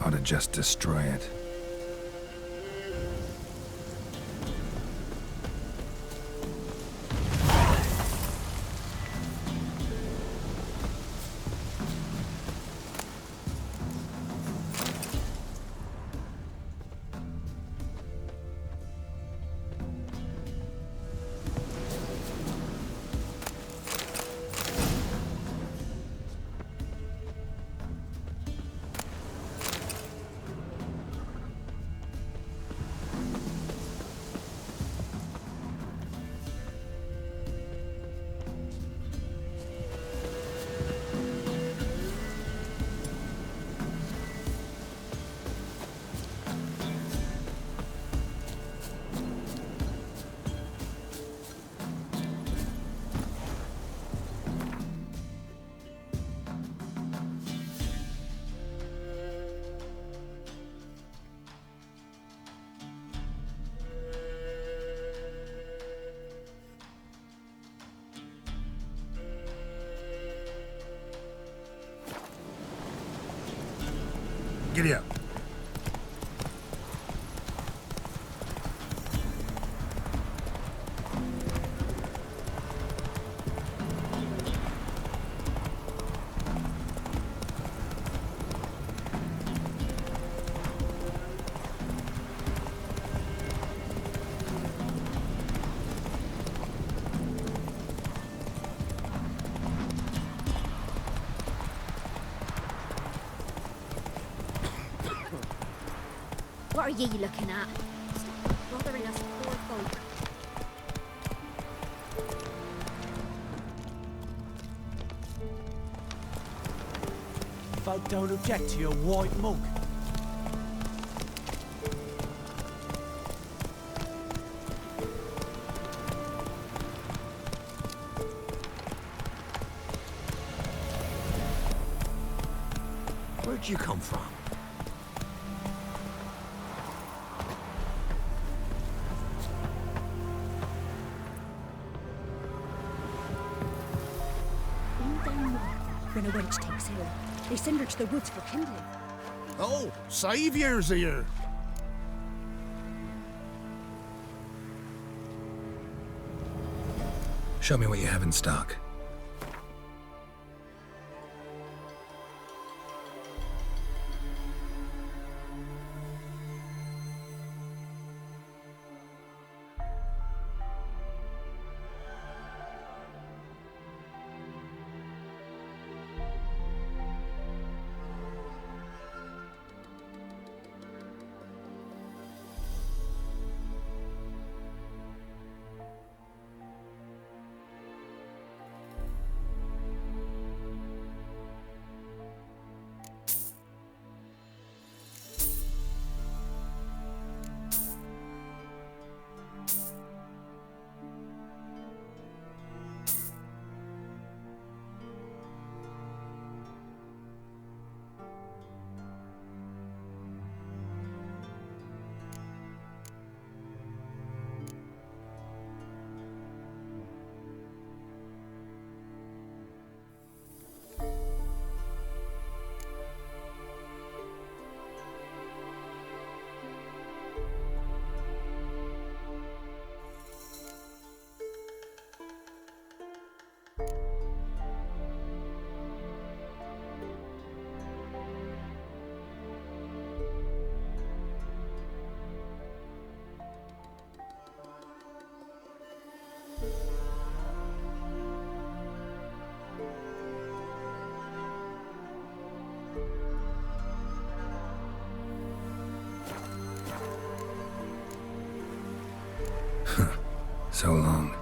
ought to just destroy it. Giddy up. What are ye looking at? Stop bothering us poor folk. Folk don't object to your white mug. Where'd you come from? When a wench takes ill, they send her to the woods for kindling. Oh, saviour's here. Show me what you have in stock. So long.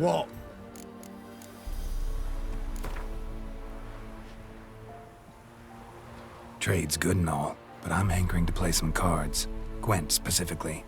What? Trade's good and all, but I'm hankering to play some cards. Gwent, specifically.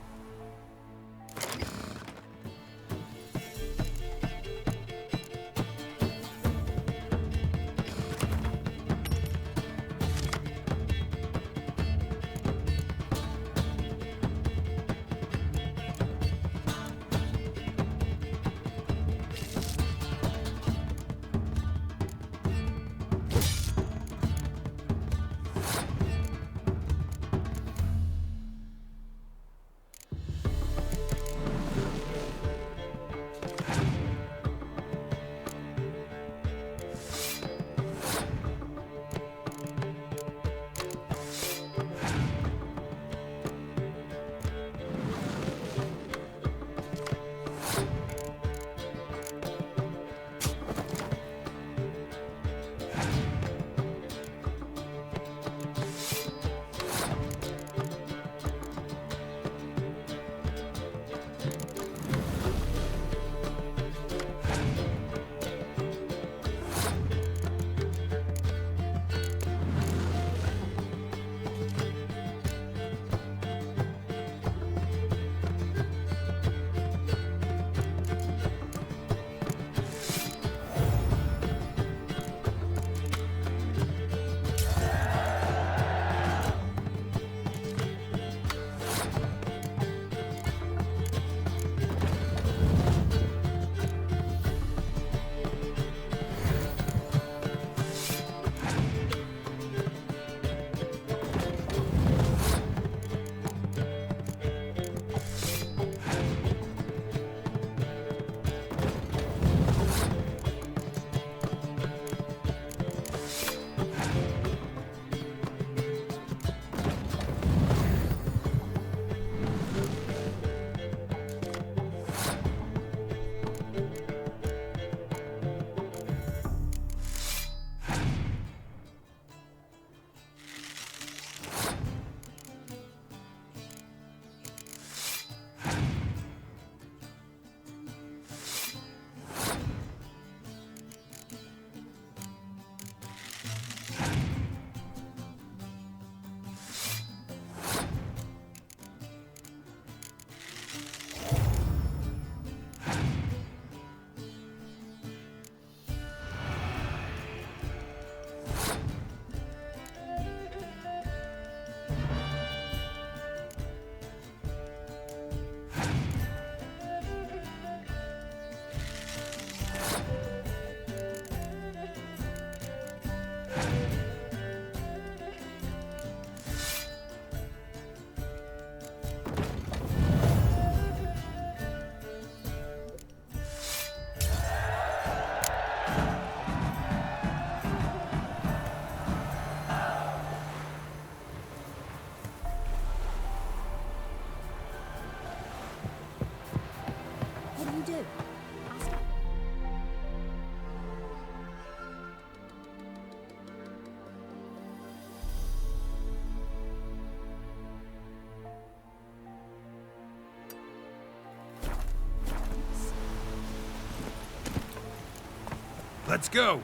Let's go!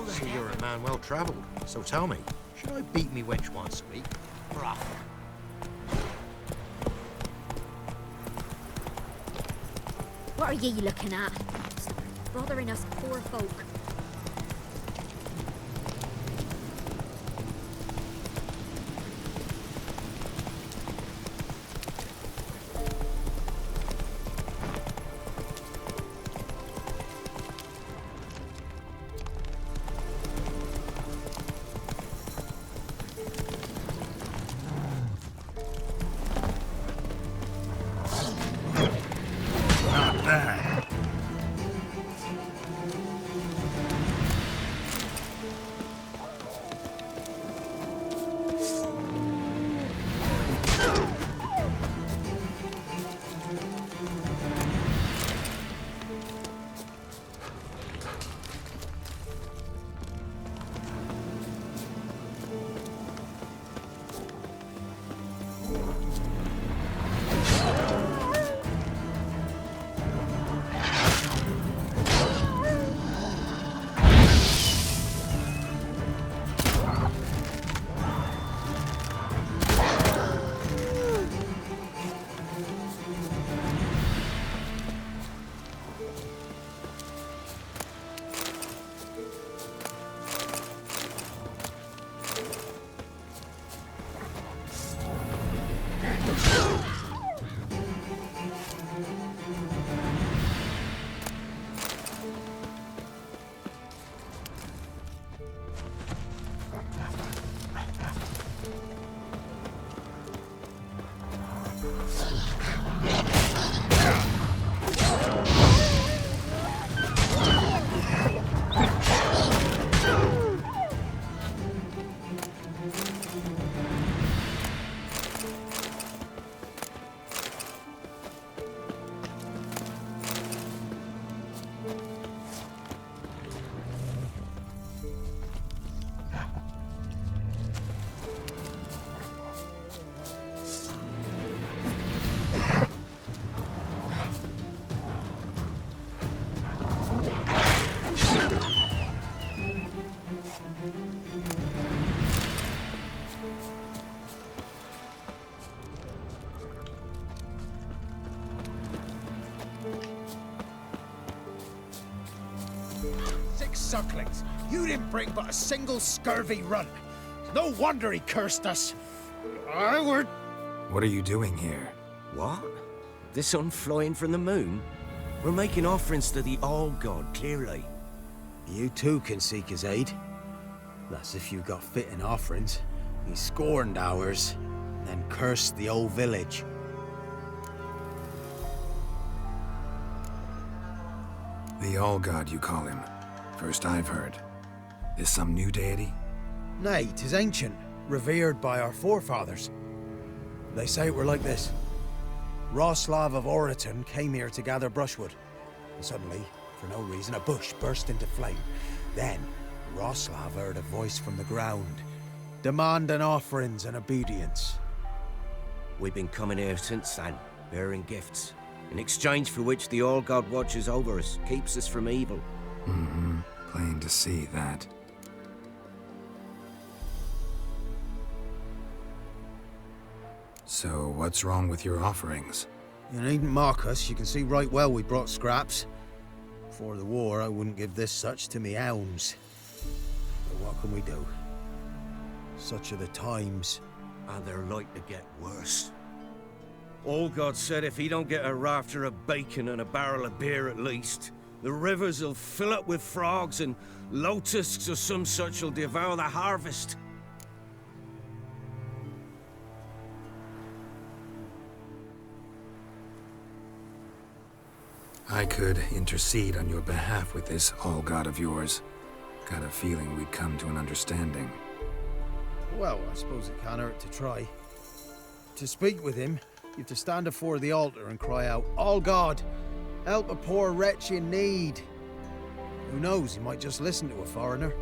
So you're a man well travelled. So tell me, should I beat me wench once a week? Bruh. What are ye looking at? Bothering us poor folk. sucklings. You didn't bring but a single scurvy runt. No wonder he cursed us. What are you doing here? What? The sun flying from the moon? We're making offerings to the All-God, clearly. You too can seek his aid. That's if you got fitting offerings. He scorned ours, then cursed the old village. The All-God, you call him. First I've heard. Is some new deity? Nay, 'tis ancient, revered by our forefathers. They say it were like this. Roslav of Oriton came here to gather brushwood. And suddenly, for no reason, a bush burst into flame. Then, Roslav heard a voice from the ground, demanding offerings and obedience. We've been coming here since then, bearing gifts, in exchange for which the All-God watches over us, keeps us from evil. Mm-hmm. Plain to see that. So, what's wrong with your offerings? You needn't mock us. You can see right well we brought scraps. Before the war, I wouldn't give this such to me hounds. But what can we do? Such are the times. And they're like to get worse. All-God said if he don't get a rafter of bacon and a barrel of beer at least, the rivers will fill up with frogs and locusts or some such will devour the harvest. I could intercede on your behalf with this All-God of yours. Got a feeling we'd come to an understanding. Well, I suppose it can't hurt to try. To speak with him, you have to stand before the altar and cry out, All-God, help a poor wretch in need. Who knows, he might just listen to a foreigner.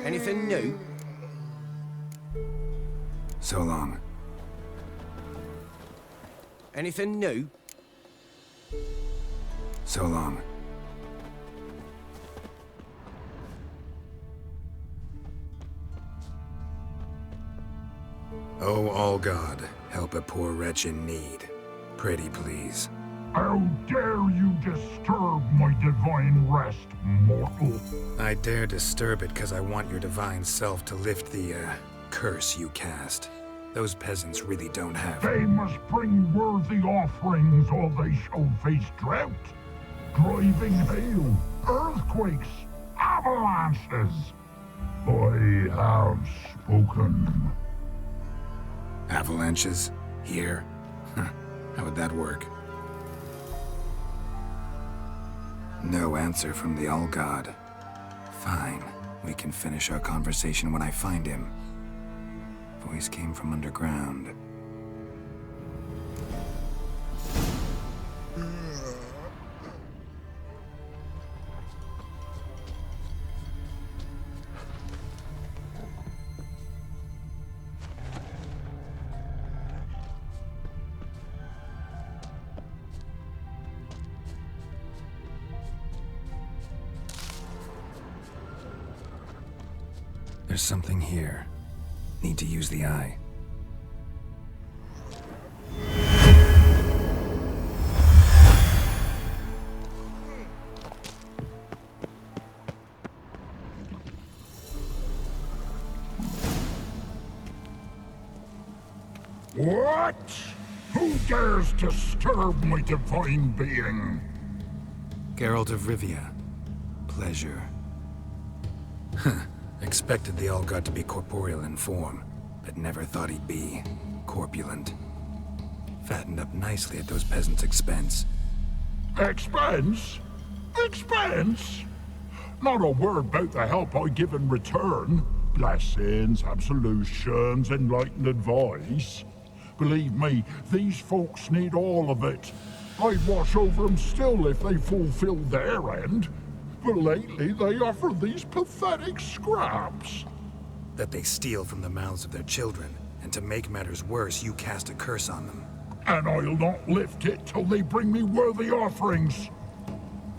Anything new? So long. Anything new? So long. Oh, All-God, help a poor wretch in need. Pretty please. How dare you disturb my divine rest, mortal? I dare disturb it because I want your divine self to lift the, curse you cast. Those peasants really don't have... They must bring worthy offerings or they shall face drought, driving hail, earthquakes, avalanches. I have spoken. Avalanches? Here? How would that work? No answer from the All-God. Fine. We can finish our conversation when I find him. Voice came from underground. There's something here. Need to use the eye. What? Who dares disturb my divine being? Geralt of Rivia. Pleasure. Expected the All-God to be corporeal in form, but never thought he'd be corpulent. Fattened up nicely at those peasants' expense. Expense? Expense? Not a word about the help I give in return. Blessings, absolutions, enlightened advice. Believe me, these folks need all of it. I'd watch over them still if they fulfilled their end. But lately they offer these pathetic scraps. That they steal from the mouths of their children, and to make matters worse, you cast a curse on them. And I'll not lift it till they bring me worthy offerings.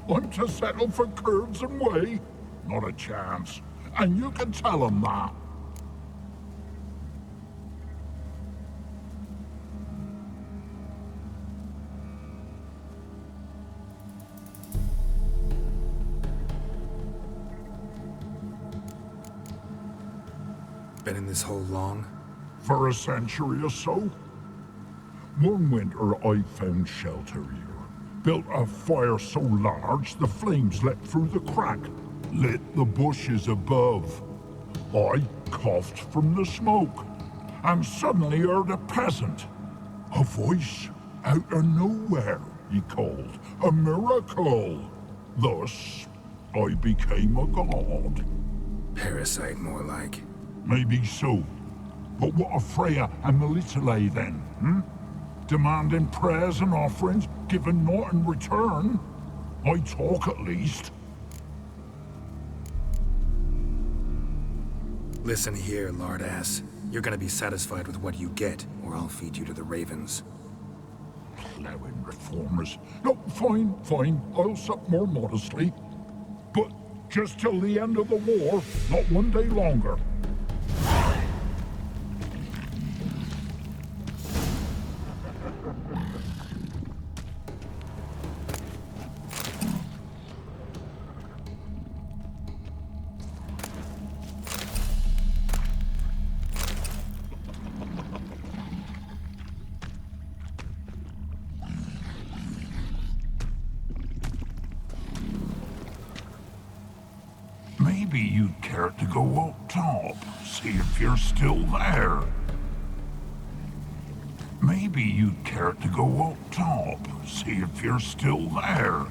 I'm to settle for curds and whey? Not a chance. And you can tell them that. Been in this hole long? For a century or so. One winter I found shelter here. Built a fire so large the flames leapt through the crack, lit the bushes above. I coughed from the smoke, and suddenly heard a peasant. A voice out of nowhere, he called. A miracle. Thus, I became a god. Parasite, more like. Maybe so. But what of Freya and Melitele then, Demanding prayers and offerings, giving naught in return? I talk at least. Listen here, lard-ass. You're gonna be satisfied with what you get, or I'll feed you to the ravens. Plowing reformers. No, fine, fine. I'll sup more modestly. But just till the end of the war, not one day longer. Maybe you'd care to go up top, see if you're still there. Maybe you'd care to go up top, see if you're still there.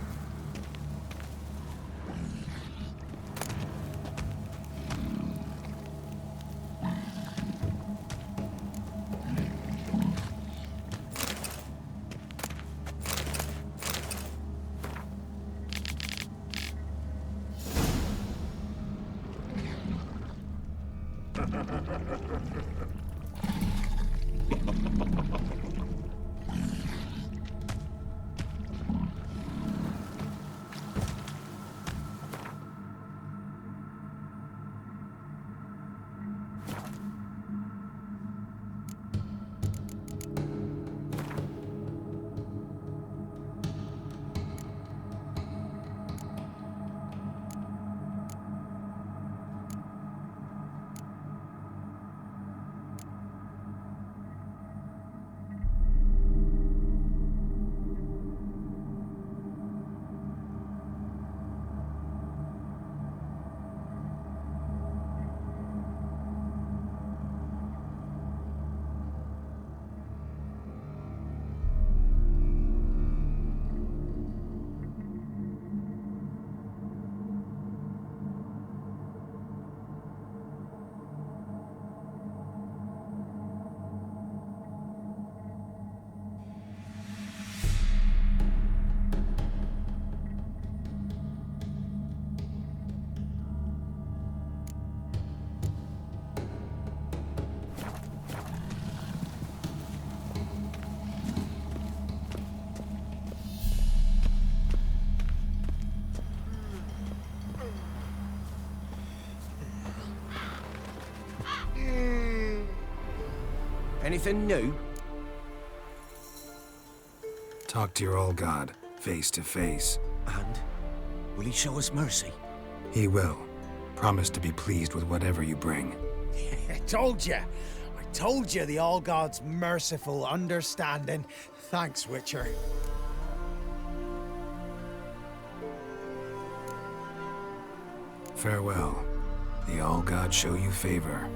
Anything new? Talk to your old god, face to face. And? Will he show us mercy? He will. Promise to be pleased with whatever you bring. I told you! I told you the All-God's merciful, understanding. Thanks, Witcher. Farewell. The All-God show you favor.